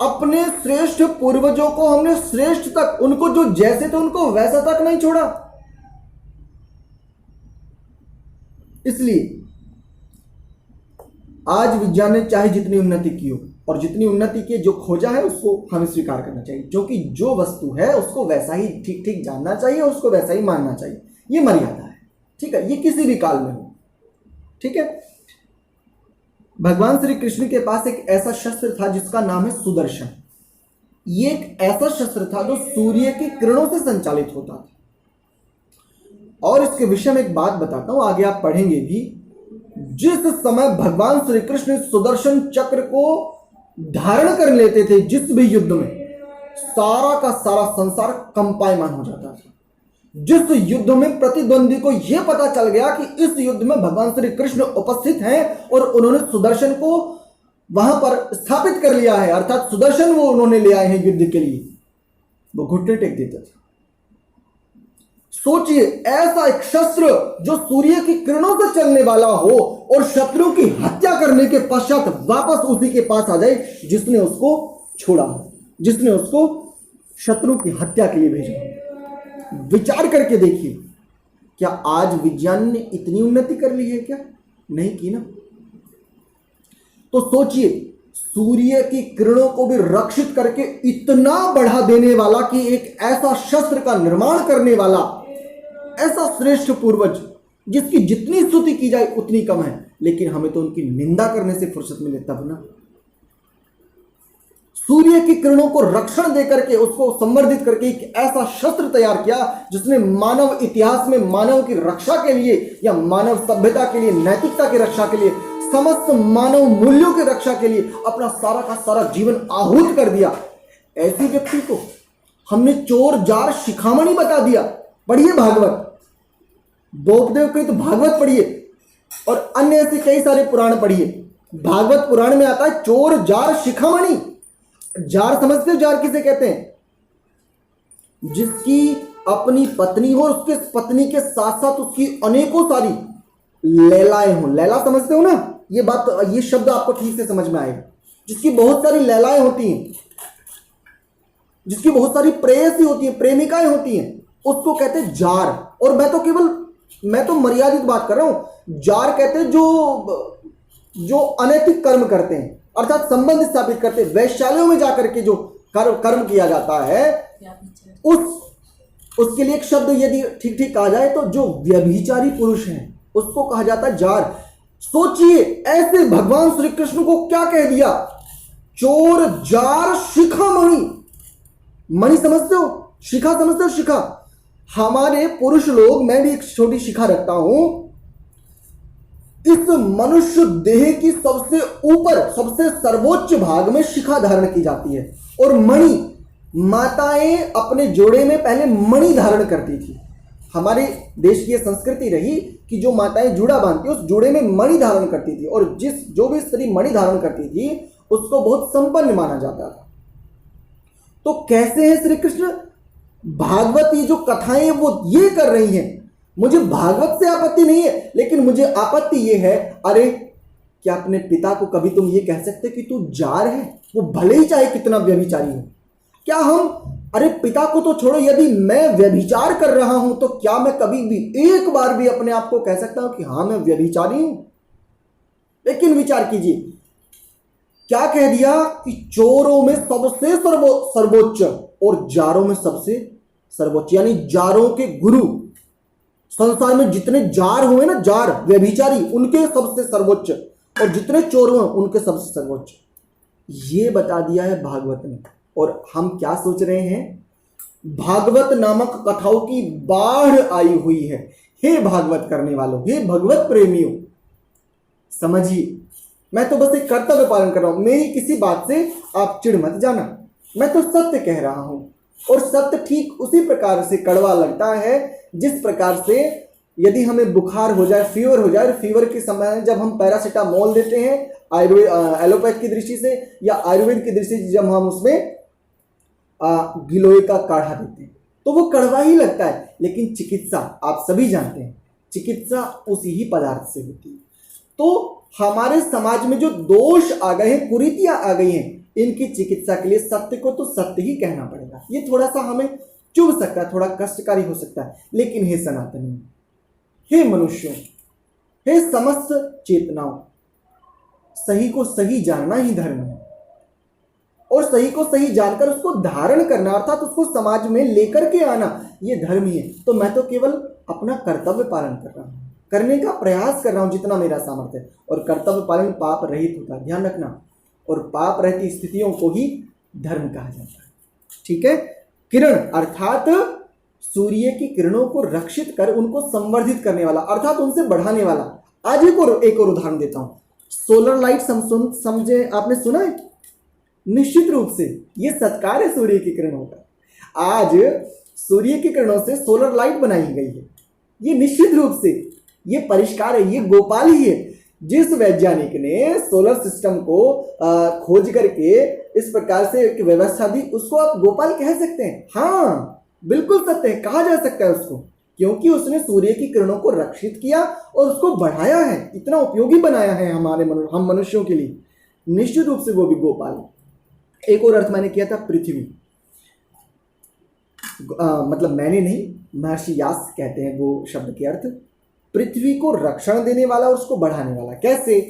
[SPEAKER 1] अपने श्रेष्ठ पूर्वजों को हमने श्रेष्ठ तक, उनको जो जैसे थे उनको वैसा तक नहीं छोड़ा। इसलिए आज विज्ञान ने चाहे जितनी उन्नति की हो, और जितनी उन्नति की जो खोजा है उसको हमें स्वीकार करना चाहिए, क्योंकि जो वस्तु है उसको वैसा ही ठीक ठीक जानना चाहिए, उसको वैसा ही मानना चाहिए। ये मर्यादा है। ठीक है, ये किसी भी काल में हो। ठीक है। भगवान श्री कृष्ण के पास एक ऐसा शस्त्र था जिसका नाम है सुदर्शन। ये एक ऐसा शस्त्र था जो सूर्य की किरणों से संचालित होता था। और इसके विषय में एक बात बताता हूं, आगे आप पढ़ेंगे भी। जिस समय भगवान श्री कृष्ण सुदर्शन चक्र को धारण कर लेते थे, जिस भी युद्ध में, सारा का सारा संसार कंपायमान हो जाता था। जिस युद्ध में प्रतिद्वंदी को यह पता चल गया कि इस युद्ध में भगवान श्री कृष्ण उपस्थित हैं और उन्होंने सुदर्शन को वहां पर स्थापित कर लिया है, अर्थात सुदर्शन वो उन्होंने ले आए हैं युद्ध के लिए, वो घुटने टेक देते थे। सोचिए, ऐसा एक शस्त्र जो सूर्य की किरणों से चलने वाला हो और शत्रु की हत्या करने के पश्चात वापस उसी के पास आ जाए जिसने उसको छोड़ा हो, जिसने उसको शत्रु की हत्या के लिए भेजा। विचार करके देखिए, क्या आज विज्ञान ने इतनी उन्नति कर ली है? क्या नहीं की ना। तो सोचिए, सूर्य की किरणों को भी रक्षित करके इतना बढ़ा देने वाला कि एक ऐसा शस्त्र का निर्माण करने वाला ऐसा श्रेष्ठ पूर्वज, जिसकी जितनी स्तुति की जाए उतनी कम है, लेकिन हमें तो उनकी निंदा करने से फुर्सत मिले तब ना। सूर्य की किरणों को रक्षण देकर के, उसको संवर्धित करके एक ऐसा शस्त्र तैयार किया जिसने मानव इतिहास में मानव की रक्षा के लिए, या मानव सभ्यता के लिए, नैतिकता की रक्षा के लिए, समस्त मानव मूल्यों की रक्षा के लिए अपना सारा का सारा जीवन आहूत कर दिया। ऐसे व्यक्ति को हमने चोर जार शिखामणि बता दिया। पढ़िए भागवत, द्रौपदेव के तो भागवत पढ़िए, और अन्य ऐसे कई सारे पुराण पढ़िए। भागवत पुराण में आता है चोर जार शिखामणि, जार समझते हो जार किसे कहते हैं? जिसकी अपनी पत्नी हो, उसके पत्नी के साथ साथ उसकी अनेकों सारी लैलाएं हो। लैला समझते हो ना? ये बात, ये शब्द आपको ठीक से समझ में आएगा। जिसकी बहुत सारी लैलाएं होती हैं, जिसकी बहुत सारी प्रेयसी होती है, प्रेमिकाएं होती हैं, उसको कहते हैं जार। और मैं तो मर्यादित बात कर रहा हूं। जार कहते हैं जो अनैतिक कर्म करते हैं, अर्थात संबंध स्थापित करते हैं। वैश्यालयों में जाकर के जो कर्म किया जाता है, उसके लिए एक शब्द यदि ठीक ठीक कहा जाए तो जो व्यभिचारी पुरुष हैं उसको कहा जाता है जार। सोचिए, ऐसे भगवान श्री कृष्ण को क्या कह दिया? चोर, जार, शिखामणि। मणि समझते हो? शिखा समझते हो? शिखा। हमारे पुरुष लोग, मैं भी एक छोटी शिखा रखता हूं, इस मनुष्य देह की सबसे ऊपर, सबसे सर्वोच्च भाग में शिखा धारण की जाती है। और मणि, माताएं अपने जोड़े में पहले मणि धारण करती थी। हमारे देश की यह संस्कृति रही कि जो माताएं जूड़ा बांधती उस जूड़े में मणि धारण करती थी, और जो भी स्त्री मणि धारण करती थी उसको बहुत संपन्न माना जाता था। तो कैसे है श्री कृष्ण? भागवत ये जो कथाएं वो ये कर रही हैं, मुझे भागवत से आपत्ति नहीं है, लेकिन मुझे आपत्ति ये है, अरे क्या अपने पिता को कभी तुम ये कह सकते कि तू जार है? वो भले ही चाहे कितना व्यभिचारी हो। क्या हम, अरे पिता को तो छोड़ो, यदि मैं व्यभिचार कर रहा हूं तो क्या मैं कभी भी एक बार भी अपने आप को कह सकता हूं कि हां मैं व्यभिचारी हूं? लेकिन विचार कीजिए, क्या कह दिया कि चोरों में सबसे सर्वोच्च और जारों में सबसे सर्वोच्च, यानी जारों के गुरु, संसार में जितने जार हुए ना, जार व्यभिचारी, उनके सबसे सर्वोच्च, और जितने चोर हुए उनके सबसे सर्वोच्च। ये बता दिया है भागवत ने। और हम क्या सोच रहे हैं? भागवत नामक कथाओं की बाढ़ आई हुई है। हे भागवत करने वालों, हे भगवत प्रेमियों, समझिए, मैं तो बस एक कर्तव्य पालन कर रहा हूं। मेरी किसी बात से आप चिढ़ मत जाना, मैं तो सत्य कह रहा हूं। और सत्य ठीक उसी प्रकार से कड़वा लगता है जिस प्रकार से यदि हमें बुखार हो जाए, फीवर हो जाए, फीवर के समय जब हम पैरासीटामोल देते हैं आयुर्वेद, एलोपैथ की दृष्टि से या आयुर्वेद की दृष्टि से, जब हम उसमें गिलोय का काढ़ा देते हैं तो वो कड़वा ही लगता है। लेकिन चिकित्सा, आप सभी जानते हैं, चिकित्सा उसी ही पदार्थ से होती है। तो हमारे समाज में जो दोष आ गए हैं, कुरीतियां आ गई हैं, इनकी चिकित्सा के लिए सत्य को तो सत्य ही कहना पड़ेगा। ये थोड़ा सा हमें चुभ सकता है, थोड़ा कष्टकारी हो सकता है, लेकिन हे सनातनी, हे मनुष्यों, हे समस्त चेतनाओं, सही को सही जानना ही धर्म है। और सही को सही जानकर उसको धारण करना, अर्थात उसको समाज में लेकर के आना, ये धर्म ही है। तो मैं तो केवल अपना कर्तव्य पालन कर रहा हूं, करने का प्रयास कर रहा हूं जितना मेरा सामर्थ्य है। और कर्तव्य पालन पाप रहित होता है, ध्यान रखना। और पाप रहती स्थितियों को ही धर्म कहा जाता है। ठीक है? किरण अर्थात सूर्य की किरणों को रक्षित कर उनको संवर्धित करने वाला, अर्थात उनसे बढ़ाने वाला। आज एक और उदाहरण देता हूं। सोलर लाइट समझे, आपने सुना है? निश्चित रूप से ये सत्कार है सूर्य की किरणों का। आज सूर्य की किरणों से सोलर लाइट बनाई गई है। ये निश्चित रूप से ये परिष्कार है, ये गोपाल ही है। जिस वैज्ञानिक ने सोलर सिस्टम को खोज करके इस प्रकार से एक व्यवस्था दी, उसको आप गोपाल कह सकते हैं। हाँ, बिल्कुल सत्य है, कहा जा सकता है उसको, क्योंकि उसने सूर्य की किरणों को रक्षित किया और उसको बढ़ाया है, इतना उपयोगी बनाया है हम मनुष्यों के लिए। निश्चित रूप से वो भी गोपाल है। एक और अर्थ मैंने किया था पृथ्वी, मतलब मैंने नहीं, महर्षि व्यास कहते हैं वो शब्द के अर्थ, पृथ्वी को रक्षण देने वाला और उसको बढ़ाने वाला। कैसे?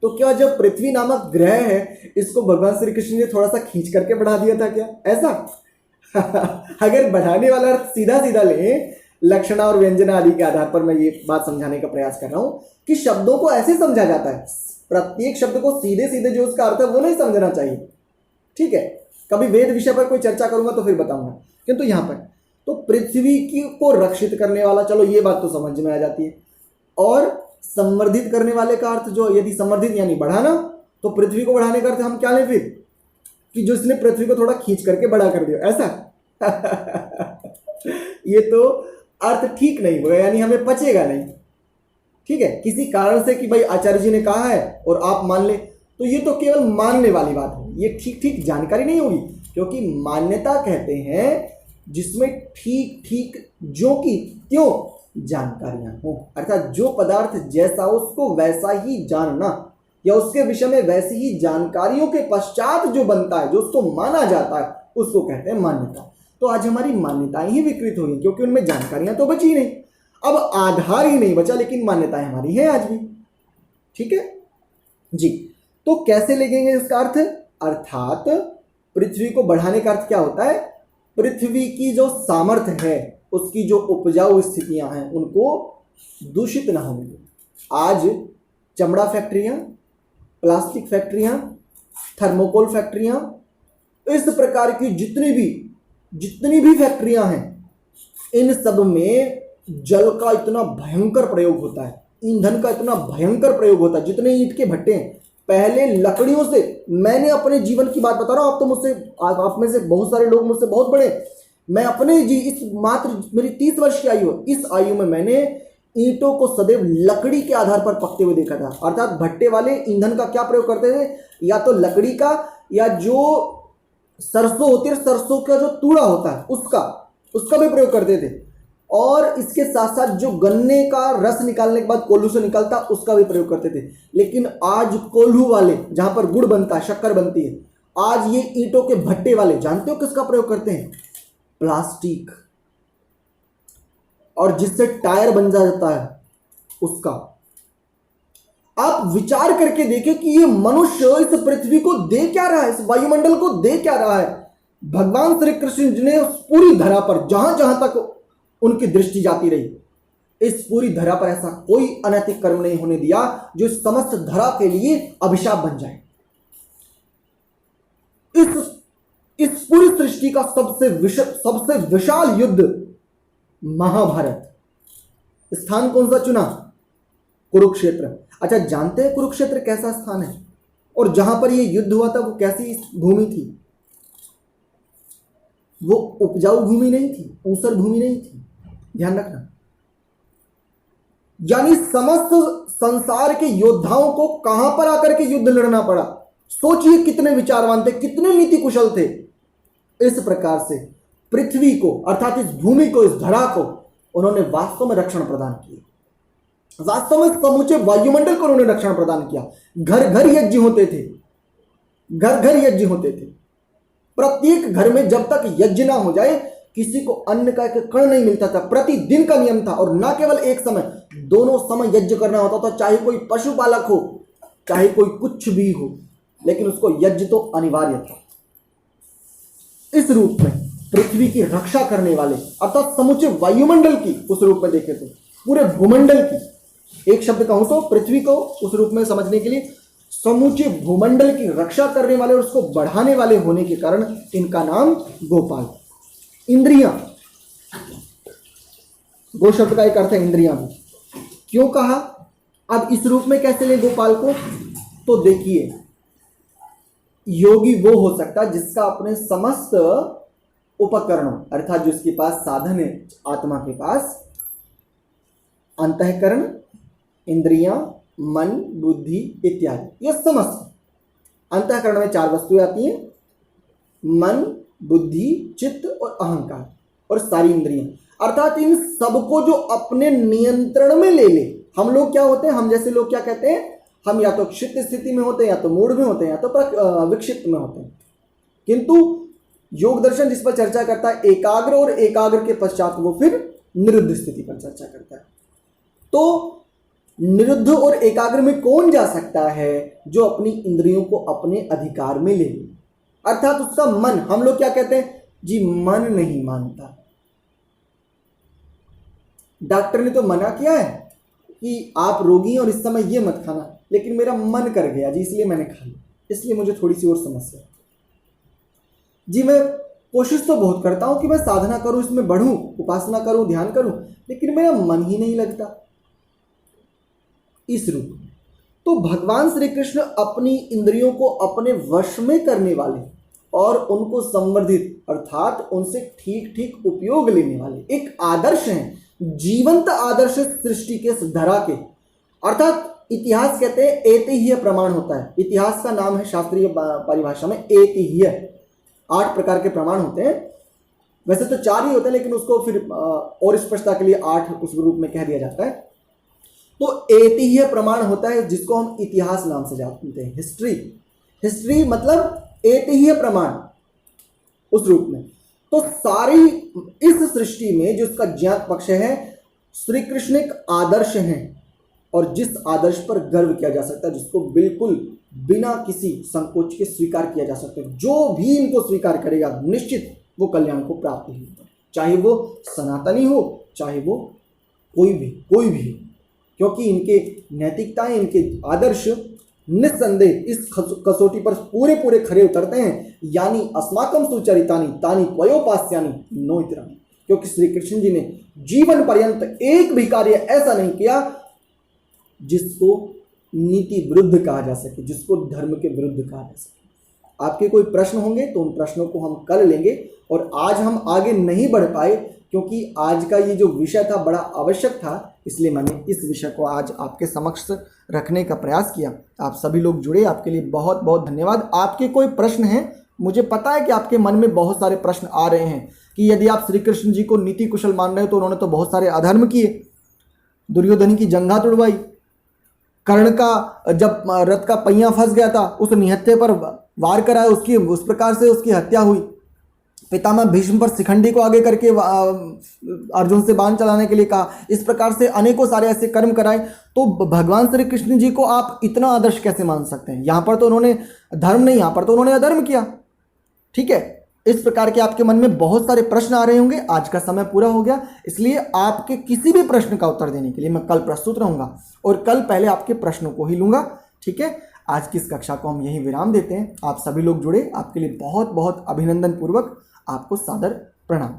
[SPEAKER 1] तो क्या जब पृथ्वी नामक ग्रह है, इसको भगवान श्री कृष्ण ने थोड़ा सा खींच करके बढ़ा दिया था क्या? ऐसा अगर बढ़ाने वाला अर्थ सीधा सीधा लें, लक्षणा और व्यंजना आदि के आधार पर मैं ये बात समझाने का प्रयास कर रहा हूं कि शब्दों को ऐसे समझा जाता है। प्रत्येक शब्द को सीधे सीधे जो उसका अर्थ है वो नहीं समझना चाहिए। ठीक है, कभी वेद विषय पर कोई चर्चा करूंगा तो फिर बताऊंगा, किंतु यहां पर तो पृथ्वी की को रक्षित करने वाला, चलो ये बात तो समझ में आ जाती है। और संवर्धित करने वाले का अर्थ, जो यदि संवर्धित यानी बढ़ाना, तो पृथ्वी को बढ़ाने का अर्थ हम क्या लें फिर? कि जो इसने पृथ्वी को थोड़ा खींच करके बड़ा कर दिया, ऐसा ये तो अर्थ ठीक नहीं होगा, यानी हमें पचेगा नहीं। ठीक है, किसी कारण से कि भाई आचार्य जी ने कहा है और आप मान ले,
[SPEAKER 2] तो ये तो केवल मानने वाली बात होगी, ये ठीक ठीक जानकारी नहीं होगी, क्योंकि मान्यता कहते हैं जिसमें ठीक ठीक ज्यों की त्यों जानकारियां हो, अर्थात जो पदार्थ जैसा हो उसको वैसा ही जानना, या उसके विषय में वैसी ही जानकारियों के पश्चात जो बनता है, जो उसको माना जाता है, उसको कहते हैं मान्यता। तो आज हमारी मान्यताएं ही विकृत हो गई, क्योंकि उनमें जानकारियां तो बची नहीं, अब आधार ही नहीं बचा, लेकिन मान्यताएं हमारी हैं आज भी। ठीक है जी, तो कैसे लेंगे इसका अर्थ? अर्थात पृथ्वी को बढ़ाने का अर्थ क्या होता है? पृथ्वी की जो सामर्थ्य है, उसकी जो उपजाऊ स्थितियां हैं, उनको दूषित ना होने दें। आज चमड़ा फैक्ट्रियां, प्लास्टिक फैक्ट्रियां, थर्मोकोल फैक्ट्रियां, इस प्रकार की जितनी भी फैक्ट्रियां हैं, इन सब में जल का इतना भयंकर प्रयोग होता है, ईंधन का इतना भयंकर प्रयोग होता है। जितने ईंट के भट्टे हैं, पहले लकड़ियों से, मैंने अपने जीवन की बात बता रहा हूं, आप में से बहुत सारे लोग मुझसे बहुत बड़े, मैं अपने इस मात्र मेरी 30 वर्ष की आयु है, इस आयु में मैंने ईंटों को सदैव लकड़ी के आधार पर पकते हुए देखा था। अर्थात भट्टे वाले ईंधन का क्या प्रयोग करते थे? या तो लकड़ी का, या जो सरसों होती है, सरसों का जो तूड़ा होता है उसका भी प्रयोग करते थे, और इसके साथ साथ जो गन्ने का रस निकालने के बाद कोल्हू से निकलता, उसका भी प्रयोग करते थे। लेकिन आज कोल्हू वाले, जहां पर गुड़ बनता है, शक्कर बनती है, आज ये ईंटों के भट्टे वाले, जानते हो किसका प्रयोग करते हैं? प्लास्टिक, और जिससे टायर बन जाता है उसका। आप विचार करके देखें कि ये मनुष्य इस पृथ्वी को दे क्या रहा है, इस वायुमंडल को दे क्या रहा है। भगवान श्री कृष्ण जी ने उस पूरी धरा पर, जहां जहां तक उनकी दृष्टि जाती रही, इस पूरी धरा पर ऐसा कोई अनैतिक कर्म नहीं होने दिया जो इस समस्त धरा के लिए अभिशाप बन जाए। इस पूरी सृष्टि का सबसे विशाल युद्ध महाभारत, स्थान कौन सा चुना? कुरुक्षेत्र। अच्छा, जानते हैं कुरुक्षेत्र कैसा स्थान है, और जहां पर यह युद्ध हुआ था वो कैसी भूमि थी? वो उपजाऊ भूमि नहीं थी, ऊसर भूमि नहीं थी, ध्यान रखना। यानी समस्त संसार के योद्धाओं को कहां पर आकर के युद्ध लड़ना पड़ा। सोचिए कितने विचारवान थे, कितने नीति कुशल थे। इस प्रकार से पृथ्वी को, अर्थात इस भूमि को, इस धरा को उन्होंने वास्तव में रक्षण प्रदान किया। वास्तव में समूचे वायुमंडल को उन्होंने रक्षण प्रदान किया। घर घर यज्ञ होते थे, घर घर यज्ञ होते थे। प्रत्येक घर में जब तक यज्ञ ना हो जाए, किसी को अन्न का एक कण नहीं मिलता था। प्रतिदिन का नियम था, और ना केवल एक समय, दोनों समय यज्ञ करना होता था। चाहे कोई पशुपालक हो, चाहे कोई कुछ भी हो, लेकिन उसको यज्ञ तो अनिवार्य था। इस रूप में पृथ्वी की रक्षा करने वाले, अर्थात समूचे वायुमंडल की, उस रूप में देखे तो पूरे भूमंडल की, एक शब्द कहूं तो पृथ्वी को उस रूप में समझने के लिए, समूचे भूमंडल की रक्षा करने वाले और उसको बढ़ाने वाले होने के कारण इनका नाम गोपाल। इंद्रियां, गो शब्द का एक अर्थ है इंद्रियां भी। क्यों कहा? अब इस रूप में कैसे ले गोपाल को? तो देखिए, योगी वो हो सकता है जिसका अपने समस्त उपकरणों, अर्थात जिसके पास साधन है, आत्मा के पास अंतःकरण, इंद्रियां, मन, बुद्धि इत्यादि, ये समस्त। अंतःकरण में 4 वस्तुएं आती हैं: मन, बुद्धि, चित्त और अहंकार, और सारी इंद्रियां। अर्थात इन सबको जो अपने नियंत्रण में ले ले। हम लोग क्या होते हैं, हम जैसे लोग क्या कहते हैं, हम या तो क्षिप्त स्थिति में होते हैं, या तो मूढ़ में होते हैं, या तो विक्षिप्त में होते हैं। किंतु योग दर्शन जिस पर चर्चा करता है एकाग्र, और एकाग्र के पश्चात वो फिर निरुद्ध स्थिति पर चर्चा करता है। तो निरुद्ध और एकाग्र में कौन जा सकता है? जो अपनी इंद्रियों को अपने अधिकार में ले ले, अर्थात उसका मन। हम लोग क्या कहते हैं जी, मन नहीं मानता। डॉक्टर ने तो मना किया है कि आप रोगी हैं और इस समय ये मत खाना, लेकिन मेरा मन कर गया जी, इसलिए मैंने खा लिया, इसलिए मुझे थोड़ी सी और समस्या जी। मैं कोशिश तो बहुत करता हूं कि मैं साधना करूं, इसमें बढ़ूं, उपासना करूं, ध्यान करूं, लेकिन मेरा मन ही नहीं लगता। इस रूप में तो भगवान श्री कृष्ण अपनी इंद्रियों को अपने वश में करने वाले और उनको संवर्धित, अर्थात उनसे ठीक ठीक उपयोग लेने वाले एक आदर्श हैं, जीवंत आदर्श सृष्टि के धरा के। अर्थात इतिहास कहते हैं ऐतिह्य प्रमाण होता है। इतिहास का नाम है शास्त्रीय परिभाषा में ऐतिह्य। 8 प्रकार के प्रमाण होते हैं, वैसे तो 4 ही होते हैं, लेकिन उसको फिर और स्पष्टता के लिए 8 उस रूप में कह दिया जाता है। तो ऐतिह्य प्रमाण होता है जिसको हम इतिहास नाम से जानते हैं, हिस्ट्री। हिस्ट्री मतलब ऐतिह्य प्रमाण उस रूप में। तो सारी इस सृष्टि में जो इसका ज्ञात पक्ष है, श्री कृष्ण एक आदर्श हैं और जिस आदर्श पर गर्व किया जा सकता है, जिसको बिल्कुल बिना किसी संकोच के स्वीकार किया जा सकता है। जो भी इनको स्वीकार करेगा निश्चित वो कल्याण को प्राप्त ही होगा, चाहे वो सनातनी हो, चाहे वो कोई भी हो, क्योंकि इनके नैतिकताएं, इनके आदर्श निस्संदेह इस कसौटी पर पूरे खरे उतरते हैं। यानी अस्माकं सुचरितानि तानि त्वयोपास्यानि नो इतराणि, क्योंकि श्री कृष्ण जी ने जीवन पर्यंत एक भी कार्य ऐसा नहीं किया जिसको नीति विरुद्ध कहा जा सके, जिसको धर्म के विरुद्ध कहा जा सके। आपके कोई प्रश्न होंगे तो उन प्रश्नों को हम कल लेंगे। और आज हम आगे नहीं बढ़ पाए क्योंकि आज का ये जो विषय था बड़ा आवश्यक था, इसलिए मैंने इस विषय को आज आपके समक्ष रखने का प्रयास किया। आप सभी लोग जुड़े, आपके लिए बहुत बहुत धन्यवाद। आपके कोई प्रश्न हैं, मुझे पता है कि आपके मन में बहुत सारे प्रश्न आ रहे हैं कि यदि आप श्री कृष्ण जी को नीति कुशल मान रहे हो तो उन्होंने तो बहुत सारे अधर्म किए, दुर्योधन की जंघा तुड़वाई, कर्ण का जब रथ का पहिया फंस गया था उस निहत्थे पर वार कराया, उसकी उस प्रकार से उसकी हत्या हुई। पितामह भीष्म पर शिखंडी को आगे करके अर्जुन से बाण चलाने के लिए कहा। इस प्रकार से अनेकों सारे ऐसे कर्म कराए। तो भगवान श्री कृष्ण जी को आप इतना आदर्श कैसे मान सकते हैं? यहाँ पर तो उन्होंने धर्म नहीं, यहाँ पर तो उन्होंने अधर्म किया। ठीक है, इस प्रकार के आपके मन में बहुत सारे प्रश्न आ रहे होंगे। आज का समय पूरा हो गया, इसलिए आपके किसी भी प्रश्न का उत्तर देने के लिए मैं कल प्रस्तुत रहूंगा और कल पहले आपके प्रश्नों को ही लूंगा। ठीक है, आज की इस कक्षा को हम यहीं विराम देते हैं। आप सभी लोग जुड़े, आपके लिए बहुत बहुत अभिनंदन पूर्वक आपको सादर प्रणाम।